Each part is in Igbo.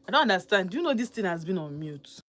I don't understand. Do you know this thing has been on mute?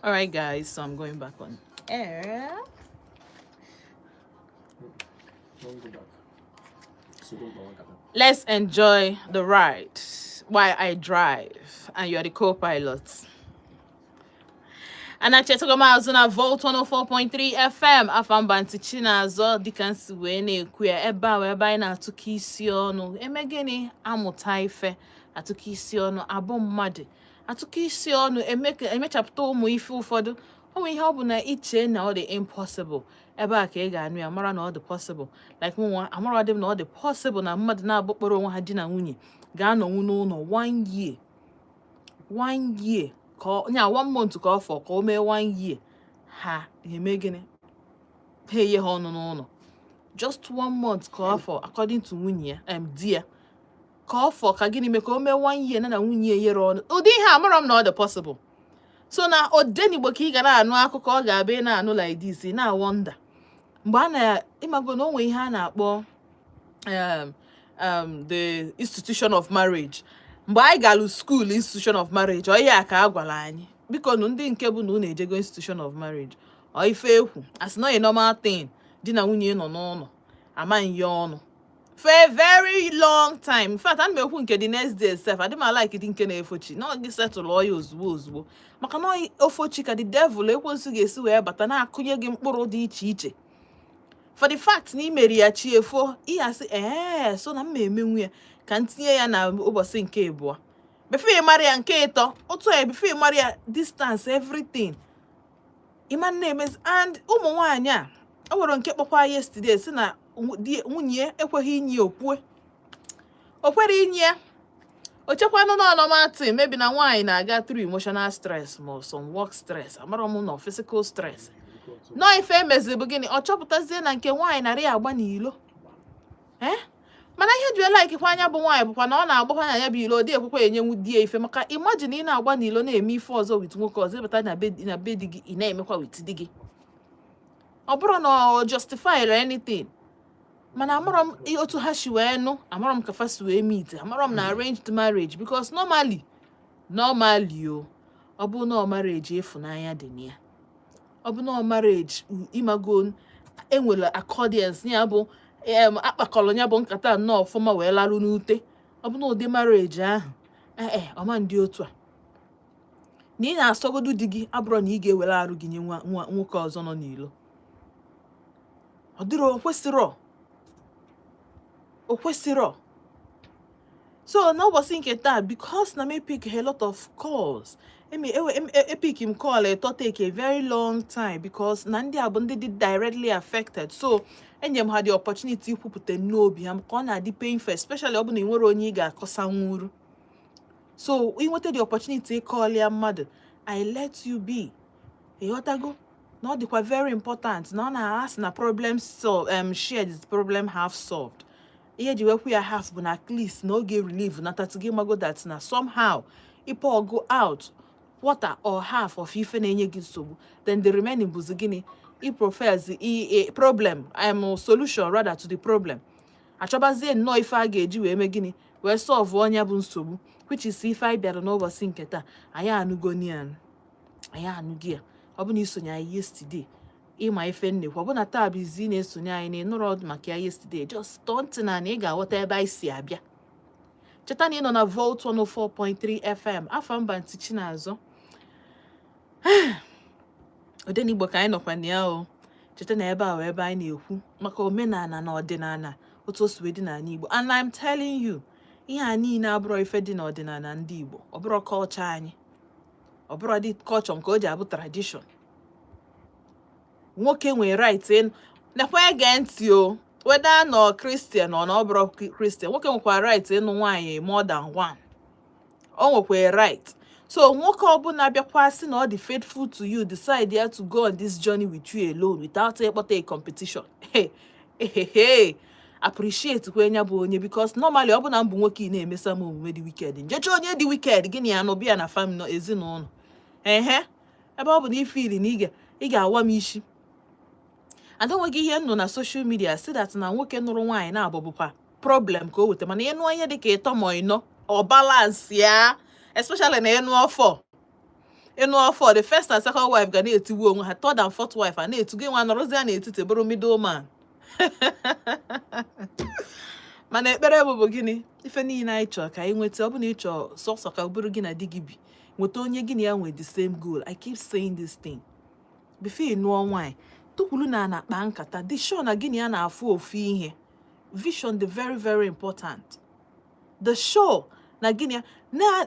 All right, guys, so I'm going back on air. Don't go back. So don't go back. Let's enjoy the ride while I drive and you're the co-pilot. Anachetagoma azụ na Volt 104.3 FM afamba ntị Chinazọ dịka nsi wee na-ekwu ya ebe a ebe anyị na-atụkọ isi ọnụ eme gịnị amụta ife atụkọ isi ọnụ abụ mmadụ atụkọ isi ọnụ emechapụta ụmụ ife ụfọdụ onwe ihe ọ bụ na iche na ọ dị impossible ebe a ka ị ga-anụ ya mara na ọ dị possible like nwa amara dị na ọ dị possible na mmadụ na-abụkpọrọ onwe ha di na nwunye ga-anọnwu n'ụlọ 1 year ka nya 1 month ka ọ fọ ka o mee 1 year ha eme gịnị ha ihe ha ọnụ n'ụlọ just 1 month ka ọ fọ according to nwunye ya di ya ka ọ fọ ka gịnị mee ka o mee 1 year na nwunye ya yere ọnụ ụdị ihe amara m na ọ dị possible so na odenigbo ka ị ga na-anụ akụkọ ọ ga-abịa na-anụ like this na wonder mgbe a na-ịmago na onwe ihe a na-akpọ the institution of marriage mgbe anyị galụ school institution of marriage ọ ihe ka a gwara anyị biko nụ ndị nke bụ na unu ejego institution of marriage ọ ife ekwu as na normal thing di na nwunye nọ n'ụlọ amaghị ya ọnụ for a very long time in fact ana m ekwu nke the next day sef adị m like dị nke na-efochi na gị setụlụ ọya ozugbo maka na ofochi ka the devil ekwensu ga-esi wee bata na-akụnye gị mkpụrụ dị iche iche for the fact na imeri ya chi efo ịyasị so na m emenwu ya ka ntinye ya na ụbọchị nke abụọ before mara ya nke ịtọ otu ya before mara ya distance everything ịma na-emezi and ụmụ nwaanyị a o nwere nke kpọkwa yesterday si na nwunye ekweghị inye okwere inye ochekwanụ na ọnọmatị maybe na nwaanyị na-aga through emotional stress ma some work stress amara m na physical stress no ife emezi bụ gịnị ọ chọpụtazie na nke nwaanyị narị agba n'ilo mana ihe ji like kwa anya bụ nwaanyị bụkwa na ọ na-agbakwa na ya bụ ilo dị ekwekwe enyenwu di ya ife maka imagine ị na-agba n'ilo na-eme ife ọzọ wit nwoke ọzọ ịbata na be di gị ị na-emekwa wit di gị ọ bụrụ na ọ justify anything mana amara m otu ha si wee nụ amara m ka fa si wee meet amara m na arranged marriage because normally ọ bụ na marriage efunanya dị na ya ọ bụ na marriage imago enwere accordance ya bụ akpakọrọ ya bụ nkata nnọọ ọfụma wee larụ n'ute ọ bụ na ụdị marriage ahụ ọma ndị otu a na ị na-asọgodu di gị abụrụ na ị ga-ewere arụ gị nye nwoke ọzọ nọ n'ilo ọ dịrị o kwesịrọ so n'ụbọchị nke taa because na me pick a lot of calls epic him call take a very long time because na ndị a bụ ndị dị directly affected so enye m ha the opportunity ikwupụta n'obi ha ka ọ na-adị painful especially ọ bụ na ị nwere onye ị ga-akọsa nwuru so ị nweta the opportunity call ya mmadụ I let you be ịghọtago na ọ dịkwa very important na ọ na-asị na problem shared is problem half solved ihe ji wekwu ya half bụ na at least na oge relieve na tatụgị mago that na somehow ipo go out quarter or half of ife na-enye gị nsogbu then the remaining bụzi gịnị profess a problem solution rather to the problem achọbazie nnọọ ife a ga-eji wee mee gịnị wee solve onye bụ nsogbu which is ife anyị bịara n'ụbọchị nke taa anyị anụgoni ya ọ bụ na isonye anyị yesterday ịma ife nnekwu ọ bụ na taa bụ izi na-esonye anyị na ịnụrụ maka ya yesterday just tọọ na ị ga-aghọta ebe anyị si abịa cheta na ị nọ na Volt 104.3 FM afọ mba ntị Chinazọ Odenigbo ka anyị nọkwa na ya o cheta na ebe a ebe anyị na-ekwu maka omenala na ọdịnala otu o si wee dị n'ala Igbo and I'm telling you ihe a niile abụrụ ife dị n'ọdịnala ndị Igbo ọ bụrụ culture anyị ọ bụrụ dị culture nke o ji abụ tradition nwoke nwere right nakwa ege ntị o whether nọ Christian or na ọ bụrụ Christian nwoke nwekwa right ịnụ nwaanyị more than one o nwekwa right so nwoke ọbụla bịakwa sị na ọ dị faithful to you decide ya to go on this journey with you alone without a competition appreciate kwe nya bụ onye because normally ọ bụ na mbụ nwoke ị na-emesa m omume dị wicked njecha onye dị wicked gịnị ya nọ bịa na family ezinụlọ ebe ọ bụ na ifili na ị ga-awa m isi adọnweghị ihe nọ na social media si that na nwoke nụrụ nwaanyị na-abụbụkwa problem ka o weta mana ịnụ ihe dị ka ịtọ ma ịnọ ọ balance ya especially na ịnụ ọfọ ịnụ for the first and second wife ga na-etiwu onwe ha, third and fourth wife a na-etu gị nwa nọrọzi a n'etiti bụrụ middle man. Mana ekpere bụ gịnị? Ife niile anyị chọrọ ka anyị nweta, ọ bụ na ị chọọ sọsọ ka bụrụ gị na di gị bi, nweta onye gị na ya nwee the same goal. I keep saying this thing. Before ị nụọ nwaanyị, tukwulu na na-akpa nkata, dị sure na gị na ya na-afụ ofu ihe. Vision dị very very important. The sure na gị na ya na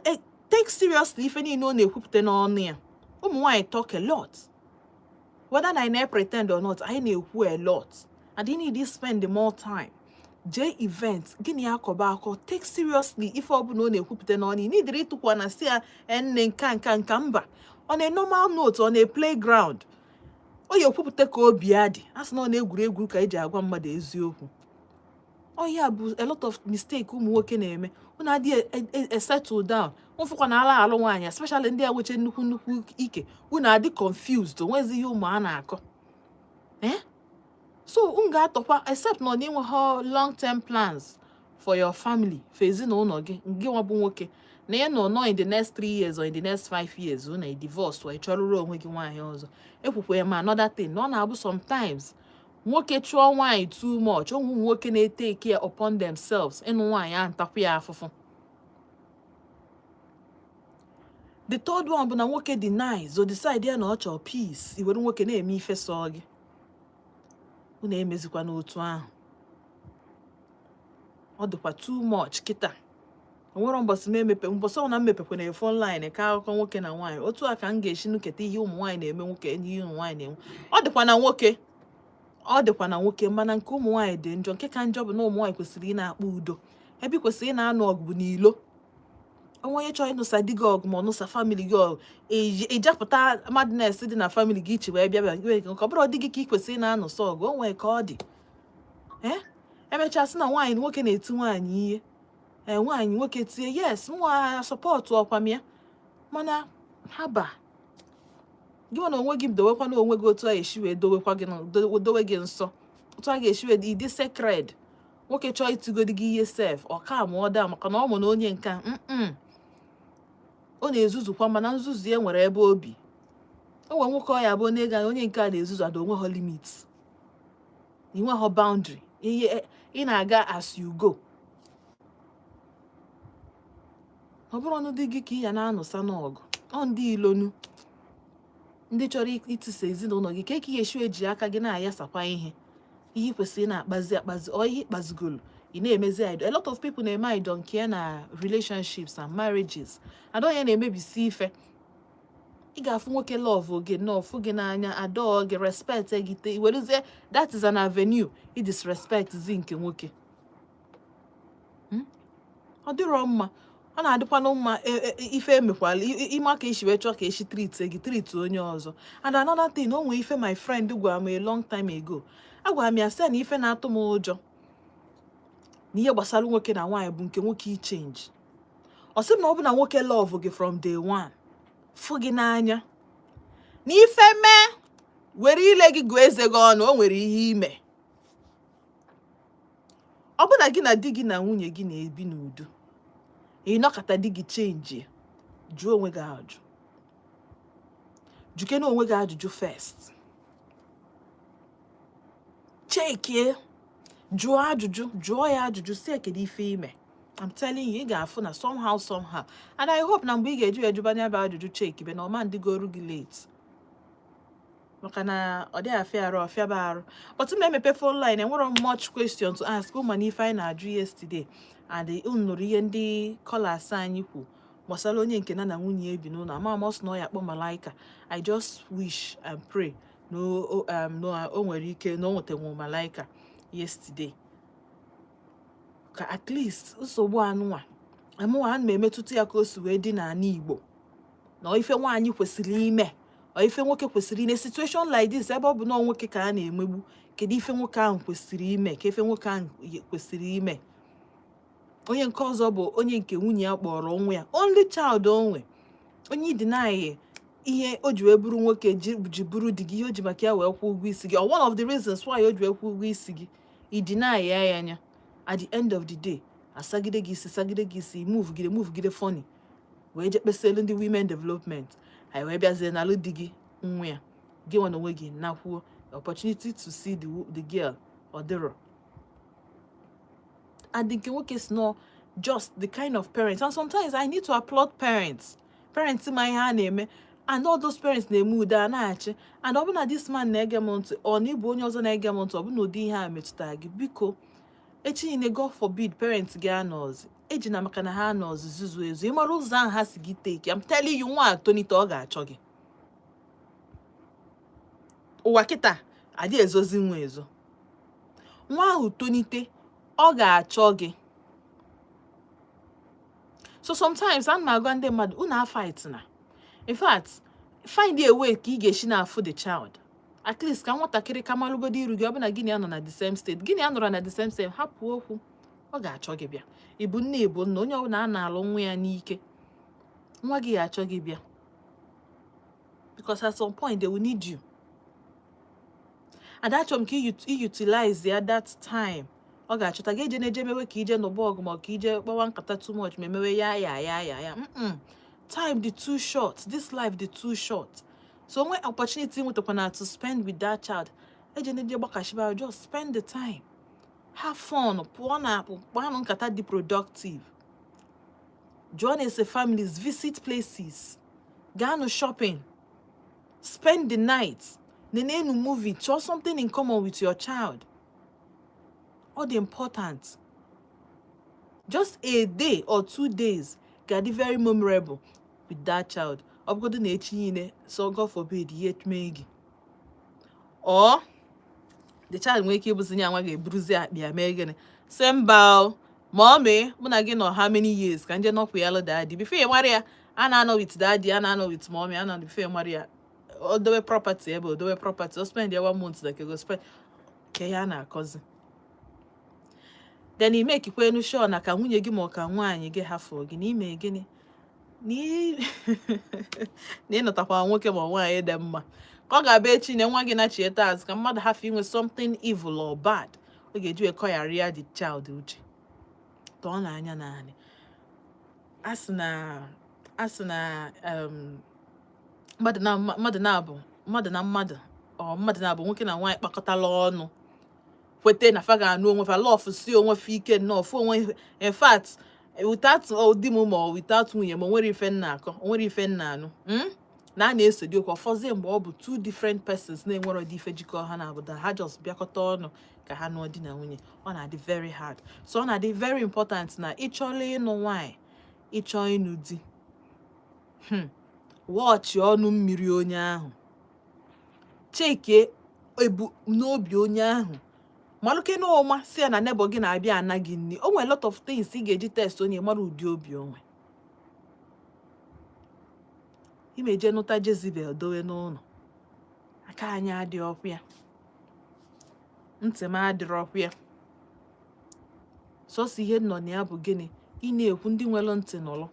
take seriously ife niile ọ na-ekwupụta n'ọnụ ya. Ụmụ nwaanyị talk a lot. Whether I na pretend or not, I na-ekwu a lot. And you need to spend more time. J events, gini akoba ako, take seriously if ọ bụ na ọ na-ekwupụta n'ọnụ. You need to tukwa na si ya enne nka mba. On a normal note, on a playground. O ya ekwupụta ka obi adị. Asị na ọ na-egwuregwu ka eji agwa mmadụ eziokwu. Oh yeah, a lot of mistake ụmụ nwoke na-eme. Unu adị settle down. Ụfụkwa na ala alụ nwaanyị, especially ndị a weche nnukwu ike. Unu adị confused, onwezi ihe ụmụ a na-akọ. So ga-atọkwa except na ọ na-enwe ha long-term plans for your family, for ezinụlọ gị, gị nwa bụ nwoke. Na ya nọ in the next 3 years or in the next 5 years, unu na divorce or ị chọrọ onwe gị nwaanyị ọzọ. Ekwukwa ya ma another thing, na ọ na-abụ sometimes nwoke chụọ nwaanyị too much, ụmụ nwoke na-take care upon themselves, ịnụ nwaanyị a ntakwu ya afụfụ. The third one bụ na nwoke denies or decide ya na ọ chọọ peace, iwere nwoke na-eme ife sọ gị. Unu emezikwa n'otu ahụ. Ọ dịkwa too much kịta. Onwere mbọsị ọ na mmepekwa na phone line ka akụkọ nwoke na nwaanyị. Otu a ka m ga-esi nuketa ihe ụmụ nwaanyị na-eme nwoke, ihe ụmụ nwaanyị na-eme. Ọ dịkwa na nwoke, mana nke ụmụ nwaanyị dị njọ. Nke ka njọ bụ na ụmụ nwaanyị kwesịrị ị na-akpa udo. Ebe kwesịrị ị na-anụ ọgụ bụ n'ilo. Onye chọrọ ịnụsa di gị ọgụ ma ọ nụsa family gị ọgụ, ejapụta madness dị na family gị iche wee bịa nke ọ bụrụ dị gị ka ị kwesịrị ị na-anụsa ọgụ, o nwee ka ọ dị. Emechasị na nwaanyị nwoke na-eti nwaanyị ihe. Nwaanyị nwoke tie, yes, nwa support ọkwa m ya. Mana haba. Gị nwa na onwe gị dowekwa na onwe gị otu a esi wee dowe gị nsọ. Otu a ga-esi wee dị sacred. Nwoke chọọ itigodi gị ihe sef, ọ ka ma ọ daa maka na ọ mụ na onye nka. Ọ na-ezuzukwa, mana nzuzu ya nwere ebe obi. O nwere nwoke ọ ya bụ onye nke a na-ezuzu ada onwe ha limit. Inwe ha boundary. Ị na-aga as you go. Ọ bụrụ ọnụ dị gị ka ị ya na-anụsa n'ọgụ. Ọ ndị ilonu. Ndị chọrọ itisa ezinụlọ gị, ka ị ga-esi eji aka gị na-ayasakwa ihe. Ihe kwesịrị na-akpazi ọ ihe ikpazigolu. Ị na-emezi idol. A lot of people na-eme idol nke na relationships and marriages. Adọ ya na-emebisi ife. Ị ga-afụ nwoke love oge n'ọfụ gị n'anya, adọ gị, respect gị, iwerezie that is an avenue i disrespect zi nke nwoke. Ọ dịrọ mma. Ọ na-adịkwa na mma ife emekwala ime ka isi wee chọọ ka esi treat onye ọzọ. And another thing, o nwee ife my friend gwara m a long time ago. Agwara m ya sị na ife na-atụ m ụjọ na ihe gbasara nwoke na nwaanyị bụ nke nwoke change. Ọ sị na ọ bụ na nwoke love gị from day one, fụ gị n'anya, na ife mee were ile gị gụọ eze gị ọnụ, o nwere ihe ime. Ọ bụ na gị na di gị na nwunye gị na-ebi n'udo, ịnọkọta di gị change, jụọ onwe gị ajụjụ. Jụkene onwe gị ajụjụ first. Chekie, jụọ ya ajụjụ si kedu ife ime. I'm telling you, ị ga-afụ na somehow. And I hope na mgbe ị ga-eji ejubanya bụ ajụjụ check be na ọma ndị goru gị late. Maka na ọ dị afịa arụ. But m emepe phone line, enwere much question to ask ụma na ife anyị na-ajụ yesterday. And nụrụ ihe ndị callers anyị kwu gbasara onye nke na nwunye ebi n'ụlọ. Ama m ọsọ na ọ ya kpọ malaika. I just wish and pray no o nwere ike na o nwetenwu malaika yesterday. Ka at least nsogbu anụnwa amụwa ana m emetụta ya ka o si wee dị n'ala Igbo. Na ife nwaanyị kwesịrị ime, o ife nwoke kwesịrị ime. Situation like this, ebe ọ bụ na nwoke ka a na-emegbu, kedu ife nwoke ahụ kwesịrị ime, ka ife nwoke ahụ kwesịrị ime. Onye nke ọzọ bụ onye nke nwunye ya kpọrọ onwe ya only child onwe. Onye deny ihe o ji wee bụrụ nwoke ji bụrụ di gị, ihe o ji maka ya wee kwụ ụgwọ isi gị. Or one of the reasons why o ji wee kwụ ụgwọ isi gị, i deny ya anya. At the end of the day, asagide gị isi, move gide funny. Wee je kpeselu ndị women development. I we biazie na lu digi nwa ya gi wana onwe gi nakwuo opportunity to see the girl or the and the nwoke is not just the kind of parents. And sometimes I need to applaud parents in my hand and all those parents na mood na-achị and ọ bụ na this man na-ege m ntị ọ na ịbụ onye ọzọ na-ege m ntị ọ bụ na ụdị ihe a metụtara gị biko echi niile God forbid parents gị anọzi eji na maka na ha anọzi zuzu ezu ịmara ụzọ ahụ ha si gị take. I'm telling you nwa atonite ọ ga-achọ gị ụwa kịta adị ezozi nwa ezo nwa ahụ tonite ọ ga-achọ gị. So sometimes I'm not going to mad una fight na. In fact, find a way ka ị ga-esi na afụ the child. At least ka nwatakịrị ka malụgodi iru gị ọ bụ na gịnị anọ na the same state. Gịnị anọrọ na the same state hapụ okwu ọ ga-achọ gị bịa. Ịbụ nne ịbụ nna onye ọbụla a na-alụ nwa ya n'ike. Nwa gị ga-achọ gị bịa. Because at some point they will need you. And achọrọ m ka ị utilize ya that time. Ọ ga-achọta gị eje na-eje mewe ka ije n'ụgbọ ọgụ ma ka ije kpawa nkata too much ma mewe ya. Time dị too short. This life dị too short. So when opportunity nwetara to spend with that child, eje na-eje gbakashiba just spend the time. Have fun. Pụọ na nkata dị productive. Join as a families, visit places. Gaa no shopping. Spend the night. Nenenu movie. Show something in common with your child. All the important. Just a day or 2 days can be very memorable with that child. So God forbid yet megi. Or the child wake up with a bruise at me again. Sembao, mommy, when I get know how many years can you not yellow daddy? Before Maria, and I know it's daddy, and I know it's mommy, and I know before Maria. All the way property, all the way property. So spend your 1 month like you go spend. Kayana cousin. Then he make you kwenu sure na ka nwunye gị ma ka nwaanyị gị hafọ gị n'ime gịnị n'ịnọtakwa nwoke ma nwaanyị dị mma ka ọ ga-abịa echi na nwa gị na-chieta azụ ka mmadụ hafọ inwe something evil or bad ọ ga-eji ekọgharịa the child uche tọọ n'anya naanị a sị na mmadụ na mmadụ nwoke na nwaanyị kpakọtala ọnụ kwete na fa ga-anụ onwe fa love si onwe fa ike nnọọ fụ onwe in fact without di m ma without nwunye ma nwere ife nna akọ nwere ife nna anụ na a na-eso dị okwu ọfọzie mgbe ọ bụ two different persons na-enwere ọdị ife jikọ ha na abụda ha just bịakọta ọnụ ka ha nụọ di na nwunye ọ na-adị very hard. So ọ na-adị very important na ịchọla ịnụ nwaanyị ịchọ ịnụ di wọchị ọnụ mmiri onye ahụ cheke ebu n'obi onye ahụ malụke n'ọma si ya na nebo gị na-abịa anaghị nni o nwere lot of things ị ga-eji test onye mara ụdị obi onwe imeje nụta Jezebel dowe n'ụlọ aka anyị adị ọkụ ya ntị m adịrọ ọkụ ya sọsọ ihe nọ na ya bụ gịnị ị na-ekwu ndị nwere ntị nọrọ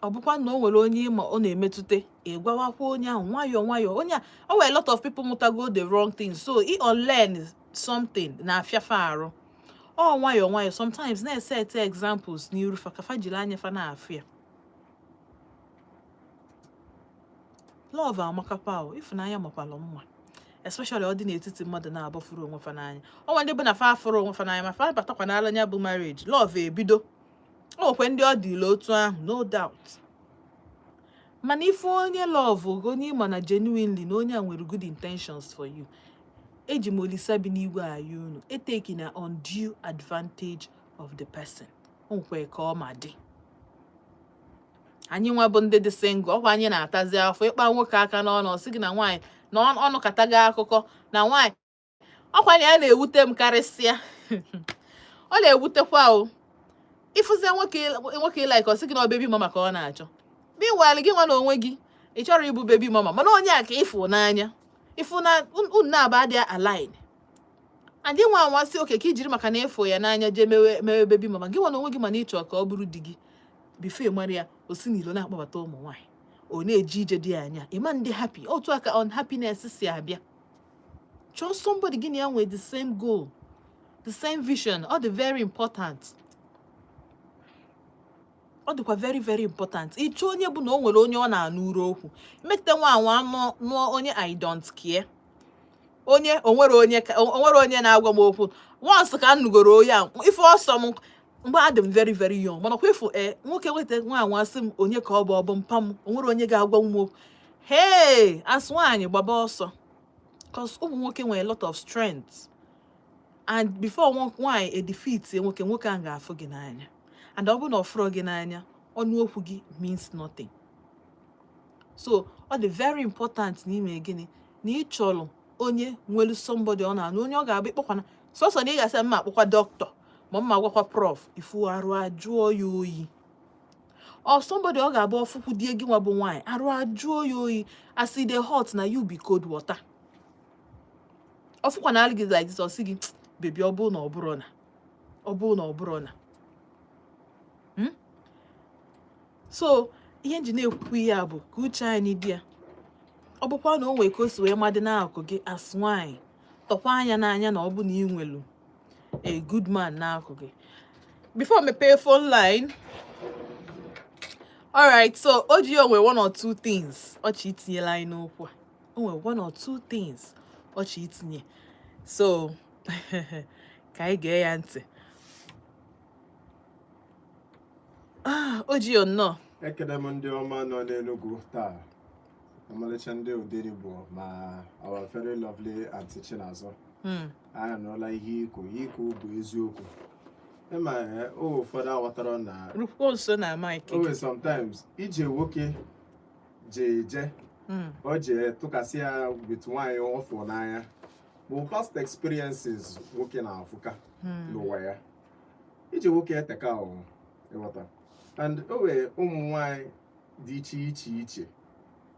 ọ bụkwa na o nwere onye ịma ọ na-emetụta ịgwawakwa onye ahụ nwayọọ onye a o nwere lot of people mụtago the wrong thing so ị unlearn something na-afịafa arụ ọ nwayọọ sometimes na-eset examples n'iru fa ka fa jiri anya fa na-afịa love amakapa o ịfụnanya makwalụ mma especially ọ dị n'etiti mmadụ na-abọfuru onwe fa n'anya ọ nwere ndị bụ na fa afụrụ onwe fa n'anya ma fa batakwa n'ala anya bụ marriage love ebido okwe ndị ọ dịla otu ahụ no doubt mana ife onye love onye ịma na genuinely na onye a nwere good intentions for you eji m olisa bi n'igwe ayị unu eteki na undue advantage of the person nkwe ka ọ ma dị anyị nwa bụ ndị dị single ọkwa anyị na-atazi afọ ịkpa nwoke aka n'ọnụ sị gị na nwaanyị na ọnụ kataga akụkọ na nwaanyị ọkwa ya na-ewute m karịsịa ọ na-ewutekwa o ifuzie nwoke like ọ sị gị na baby mama ka ọ na-achọ meanwhile gị nwa na onwe gị ị chọrọ ịbụ baby mama mana onye a ka ịfụ n'anya ịfụ na unu na-aba dị align adị nwa anwasị oke ka ijiri maka na ịfụ ya n'anya jee mewe baby mama gị nwa na onwe gị mana ịchọ ka ọ bụrụ di gị bifo mara ya o si n'ilo na-akpọbata ụmụ nwaanyị ọ na-eji ije dị anya ịma ndị happy otu aka unhappiness si abịa chọọ somebody gị na ya nwee the same goal the same vision ọ dị very important ọ dịkwa very very important ịchọ onye bụ na o nwere onye ọ na-anụ uru okwu mete nwa anwa nụọ onye I don't care onye onwere onye na-agwa m okwu once ka m nugoro onye a ife ọsọ m mgbe adị m very very young mana kwa ifu nwoke weta nwa anwa sị m onye ka ọ bụ mpa m onwere onye ga-agwa m okwu hey as nwaanyị gbaba ọsọ cause ụmụ nwoke nwere a lot of strength and before nwaanyị defeat nwoke a ga-afụ gị n'anya and ọ bụrụ na ọ fụrụ gị n'anya ọnụ okwu gị means nothing so ọ dị very important n'ime gịnị na ị chọrọ onye nwere somebody ọ na-anụ onye ọ ga-abụ ịkpọkwana sọsọ na ị ga-asị mma akpọkwa dọkịta ma mma gwakwa prof ifu arụ ajụọ ya oyi or somebody ọ ga-abụ ọfụkwu die gị nwa bụ nwaanyị arụ ajụọ ya oyi as e dey hot na you be cold water ọfụkwa na algị like this ọ sị gị bebi ọ bụrụ na ọ bụrụ na so ihe nji na-ekwu ya bụ ka uche anyị dị ya ọ bụkwa na o nwee ka o si wee madị n'akụkụ gị as nwaanyị tọkwa anya n'anya na ọ bụ na ị nwelu a good man n'akụkụ gị before mepee phone line alright so o ji onwe one or two things ọchị itinyela anyị n'okwu a o nwere one or two things ọchị itinye so ka anyị gee ya ntị o ji nnọọ ekele m ndị ọma nọ n'Enugu taa ọmalịcha ndị Odenigbo ma our very lovely aunty Chinazọ anyị anụọla ihe ikwu bụ eziokwu ịma ụfọdụ aghọtara na rukwo nso na Mike owe sometimes ije nwoke je o je tụkasị ya with nwaanyị ọfụ n'anya bụ past experiences nwoke na-afụka n'ụwa ya ije nwoke eteka ịghọta and owe ụmụ nwaanyị dị iche iche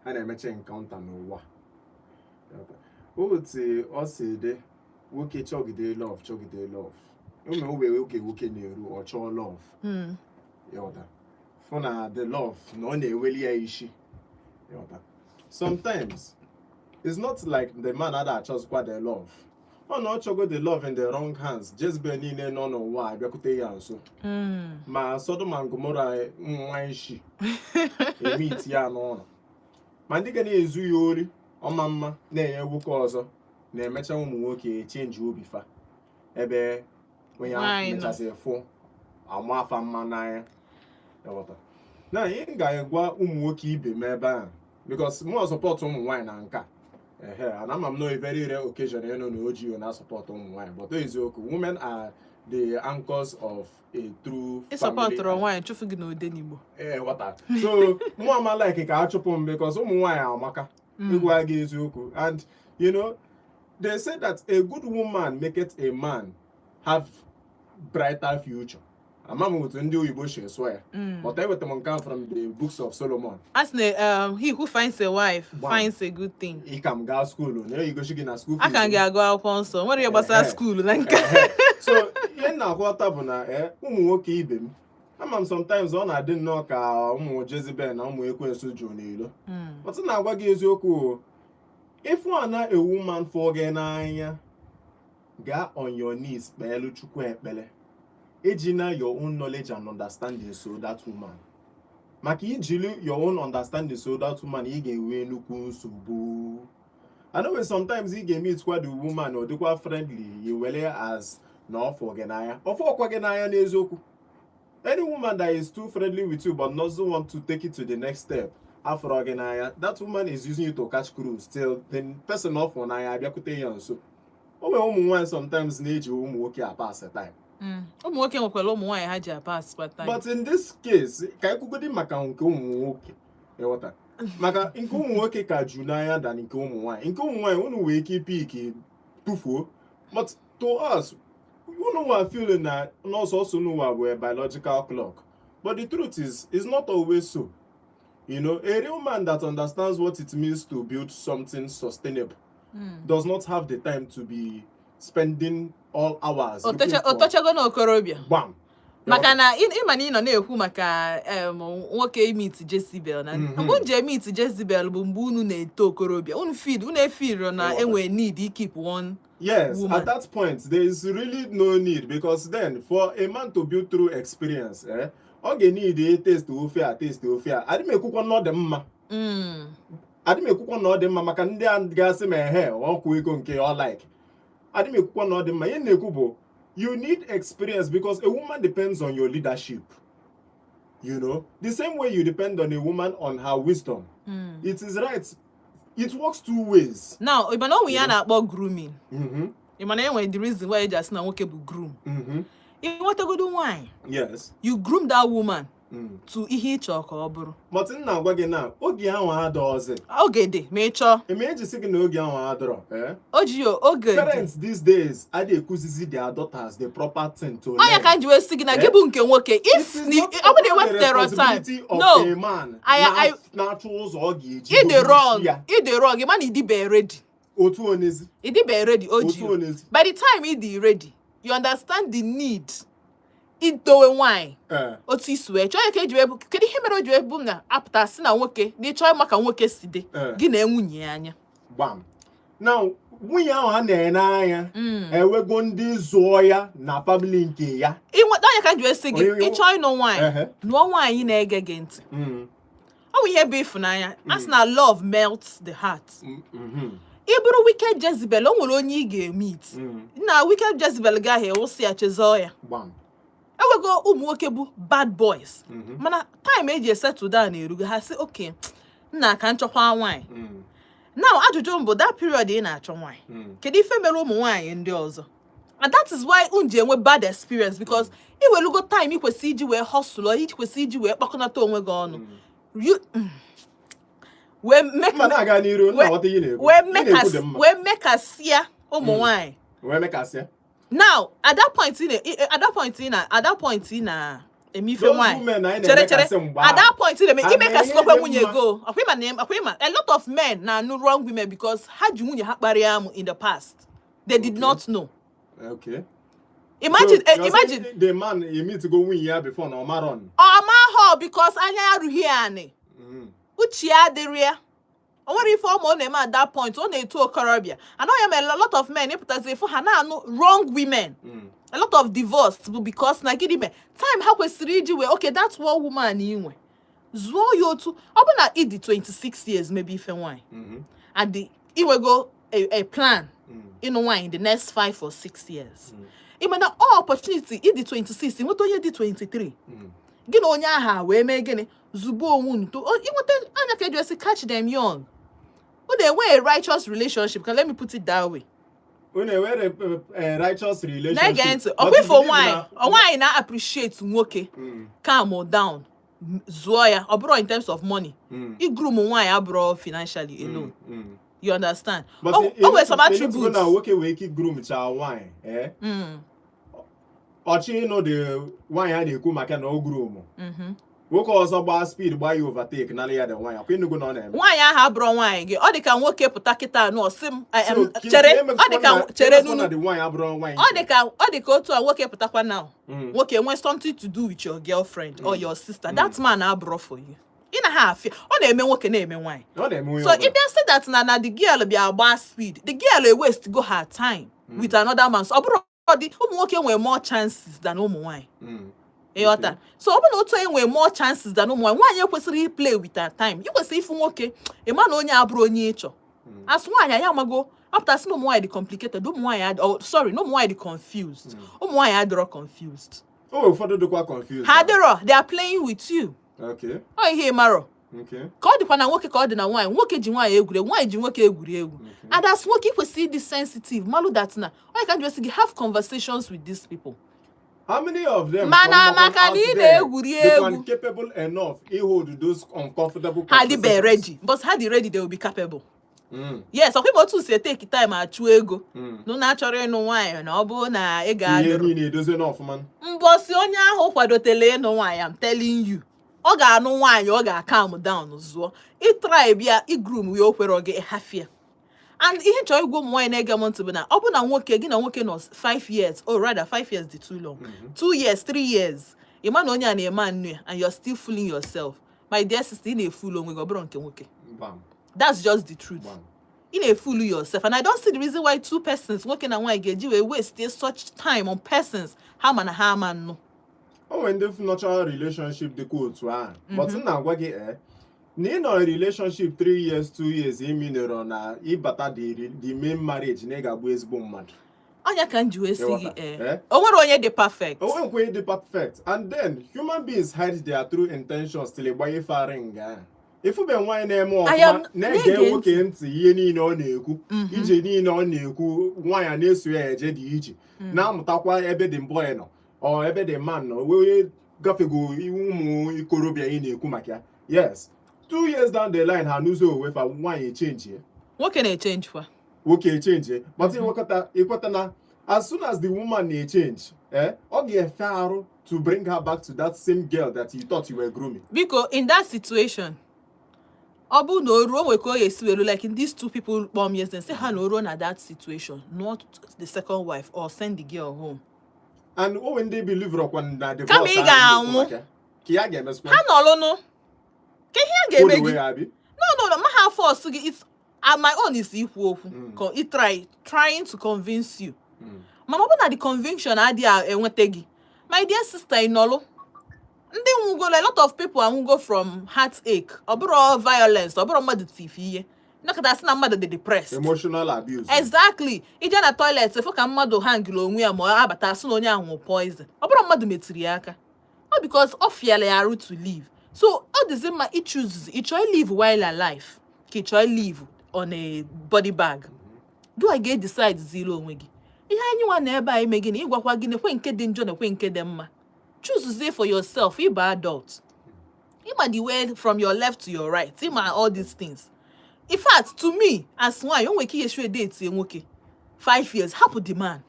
ha na-emecha encounter n'ụwa otu ọ si dị nwoke chọgide love ụmụ owe nwoke na-eru ọ chọọ love ịghọta fụ na the love na ọ na-eweli ya isi ịghọta sometimes it's not like the man ada achọzikwa the love ọ na ọ chọgo the love in the wrong hands Jezebel niile nọ n'ụwa abịakwute ya nso ma Sodom na Gomora nwa isi eme iti ya n'ụlọ ma ndị ga na-ezu ya ori ọma mma na-enye nwoke ọzọ na-emecha ụmụ nwoke chenji obi fa ebe onye ahụ mechasị fụ ama afa mma n'anya na ihe m ga-agwa ụmụ nwoke ibe m ebe a because mụ support ụmụ nwaanyị na nka and ama m no a very rare occasion you know na OGO na support ụmụ nwaanyị but eziokwu women are the anchors of a true family. Support nwaanyị chụfụ gị na Odenigbo so mụ ama like ka a chụpụ m because ụmụ nwaanyị amaka ịgwa gị eziokwu and you know they say that a good woman maketh a man have brighter future. Amam otu ndị oyibo shi swear ya but I weta m nke from the books of Solomon as he who finds a wife finds a good thing. Ị ka m gaa school na you go shi gị na school aka gị agụ akwụkwọ nsọ nwere gbasara school na nke so ihe na-aghọta bụ na ụmụ nwoke ibe m ama m sometimes ọ na-adị nnọọ ka ụmụ Jezebel na ụmụ ekwensu jụrụ n'ilo but na-agwa gị eziokwu ịfụ ana a woman for gị n'anya gaa on your knees kpeelu Chukwu ekpele ejina your own knowledge and understanding so that woman maka ijili your own understanding so that woman ị ga-enwe nnukwu nsogbu. I know sometimes ị ga-meet kwa the woman ọ dịkwa friendly you were as na ọfọ gị n'anya ọfọ gị n'anya n'eziokwu. Any woman that is too friendly with you but doesn't want to take it to the next step afọ gị n'anya that woman is using you to catch cruise till the person ọfọ n'anya abịakwute ya nso. O nwere ụmụ nwaanyị sometimes na-eji ụmụ nwoke pass time. Ụmụ nwoke nwekwara ụmụ nwaanyị ha ji pass time. But in this case ka ekwugodi maka nke ụmụ nwoke ịghọta maka nke ụmụ nwoke ka jụ n'anya than nke ụmụ nwaanyị. Nke ụmụ nwaanyị unu wee ike ipik tufuo but to us unu nwa feeling na n'ọsọsọ n'ụwa bụ a biological clock but the truth is it's not always so. You know, a real man that understands what it means to build something sustainable does not have the time to be spending all hours. Otochago na okorobịa. Bam. Maka na ịma na ị nọ na-ekwu maka nwoke meet Jezebel na mgbe nje meet Jezebel bụ mgbe unu na-eto okorobịa unu efeel na enwe need to keep one woman. At that point there is really no need because then for a man to build through experience Okay, need a taste to fair, I didn't make one not the mama. I didn't make one not the mama can gas in my hair or quick on or like. I didn't make one not the my kubo. You need experience because a woman depends on your leadership. You know, the same way you depend on a woman on her wisdom. It is right. It works two ways. Now, if I know we are about grooming. You know the reason why you just now okay groom. You want to go do wine? Yes. You groom that woman to ihe chọrọ or bụrụ. But na gwa gị na oge ahụ adọọzị. Oge dị, ma ị chọọ. Emeji sị gị na oge ahụ adọrọ, eh? Ojiyo, oge dị. Parents these days are they ekuzizi their daughters the proper thing to learn. Ọ ya ka nji wee sị gị na gị bụ nke nwoke. If ọ bụ na stereotype. No. I na-achụ ụzọ ọ ga-eji. Ị dị wrong. Ị ma na ịdị be ready. Otu onezi. Ịdị be ready, Ojiyo. Otu onezi. By the time ịdị ready, you understand the need. Idowe wine. Otu isi wee chọọ ya ka eji wee bụ kedu ihe mere o ji wee bụ na apụta si na nwoke dị chọọ maka nwoke si dị gị na enwunye anya. Gbam. Now nwunye ahụ ha na-ene anya ewego ndị zụọ ya na family nke ya. Ịnweta anya ka eji wee sị gị ịchọọ ịnụ nwaanyị nụọ nwaanyị na-ege gị ntị. Ọ bụ ihe bụ ịfụnanya a sị na love melts the heart. Ị bụrụ wicked Jezebel o nwere onye ị ga-emit na wicked Jezebel gaghị ewụsị ya chezọọ ya. Ewego ụmụ nwoke bụ bad boys mana time eji settle down erugo ha sị okay nna ka nchọkwa nwaanyị. Now ajụjụ m bụ that period ị na-achọ nwaanyị kedu ife mere ụmụ nwaanyị ndị ọzọ and that is why unji enwe bad experience because i welugo time ikwesị iji wee hustle or ikwesị iji wee kpakọnata onwe gị ọnụ wee mekasịa ụmụ nwaanyị. Now, at that point in emife wine. At that point in the make a scope when you go. A lot of men now no wrong women because had you in the past. They did not know. Okay. Imagine the man you meet to go win here before no maron. Oh, because I ruhiane. Uchia the rear. I want reform on them at that point. On the two Caribbean. I know a lot of men. Wrong women. A lot of divorce because na gidi me time how we okay, that's what woman you Zwo yo to open at the 26 years maybe if wine. And the it will go a plan in wine in the next 5 or 6 years. Even na all opportunity in the 26 what do you the 23. Gino onya ha we me gini zubo wun to you want anya ka just catch them young. When they wear a righteous relationship, let me put it that way. When they wear a righteous relationship, okay, for wine, why not appreciate nwoke, calm down, zoya, or in terms of money. You groom wine abroad financially alone. You understand? But always some attributes. We keep groom child wine, eh? Or you know the wine I go make no groom. Woke also by speed by you overtake na the wine. I couldn't go on them. Why I have brown wine? Or they can work up Takita no sim. I am chere. Or they can chere no the wine brown wine. Or they go to a work up Takwa now. Okay, when something to do with your girlfriend or your sister. That man I brought for you. In a half, on them work name wine. So if they say that na the girl be about speed, the girl will waste to go her time with another man. So the working with more chances than wine. So open also enwe more chances than ụmụ nwaanyị ekwesịrị play with her time. You kwesịrị ifu nwoke ema na onye abụrụ onye ịchọ. As nwaanyị ya mago after some ụmụ nwaanyị dị complicated, ụmụ nwaanyị no ụmụ nwaanyị dị confused. Ụmụ nwaanyị adịrọ confused. Oh, ụfọdụ dịkwa confused. Ha adịrọ, they are playing with you. Okay. Oh, ihe maro. Okay. Ka ọ dịkwa na nwoke ka ọ dị na nwaanyị, nwoke ji nwaanyị egwuri, nwaanyị ji nwoke egwuri egwu. And as nwoke ikwesịrị dị sensitive, malu that na. Why can't you just have conversations with these people? How many of them become capable enough to hold those uncomfortable conversations? Had they ready, but had they ready, they will be capable. Yes, some people too say take time at ego. No naturally no wine, no bo na ega. Doesn't enough, man. Mbosi onye ahụ kwadotele no wine, I'm telling you. Oga no wine, oga calm down zo. I try bia I groom we okwere oge hafia. And ihe chọrọ igwo mwa na-ege m ntị bụ na ọ bụ na nwoke gị na nwoke nọ 5 years or rather 5 years dị too long 2 years 3 years ịma na onye a na-eme anụ and you're still fooling yourself. My dear sister, ị na-efool onwe gị ọ bụrụ nke nwoke. That's just the truth. Ị na-efool yourself and I don't see the reason why two persons nwoke na nwaanyị ga-eji wee waste such time on persons ha ma na ha ama nnụ. O when the natural relationship the go to ah. But na agwa gị na ị nọ relationship 3 years 2 years iminero na ịbata the main marriage na ị ga-agbu ezigbo mmadụ. Anya ka nji wee si gị o nwere onye dị perfect. O nwere onye dị perfect, and then human beings hide their true intentions till ịgbanye fara nga. Ifube nwaanyị na-eme ọfụma na-ege nwoke ntị ihe niile ọ na-ekwu, ije niile ọ na-ekwu, nwaanyị na-eso ya eje dị ije, na-amụtakwa ebe dị mbọ ya nọ ọ ebe dị man nọ wee gafego ụmụ ikorobịa ị na-ekwu maka ya. Yes, 2 years down the line ha n'ụzọ onwe fa nwaanyị change ya. Nwoke na-echange kwa. Nwoke change, but ịkweta na as soon as the woman change, ọ ga-efe arụ to bring her back to that same girl that you thought you were grooming. Because in that situation, Obu no ro we ko yesiwelu like in these two people bomb yes then say ha no ro na that situation, not the second wife or send the girl home. And when they believe rock na divorce. Come here ga ki ya ga mespo. Ha no lo no. Ke here ga meji. No, ma ha force it's my own is ikwu okwu. It trying to convince you. Mama bụ na the conviction adi enwete gi. My dear sister inolo. Ndị nwugo a lot of people nwugo from heartache, oburo violence, oburo mmadụ tifi ihe. Nakata si na mmadụ dị depressed. Emotional abuse. Exactly. Ije na toilet efo ka mmadụ hangile onwe ya ma abata asị na onye ahụ poison. Oburo mmadụ metiri aka. All because of fiala ya arụ to live. So all the same it chooses it try live while alive. Ke try live on a body bag. Do I get decide zero onwe gi? Ihe anyị nwa na ebe anyị megi na ịgwakwa gị nekwe nke dị njọ nekwe nke dị mma. Choose for yourself, if adult. Ima the way from your left to your right. Ima all these things. In fact, to me, as why you wake you date 5 years, how put the man?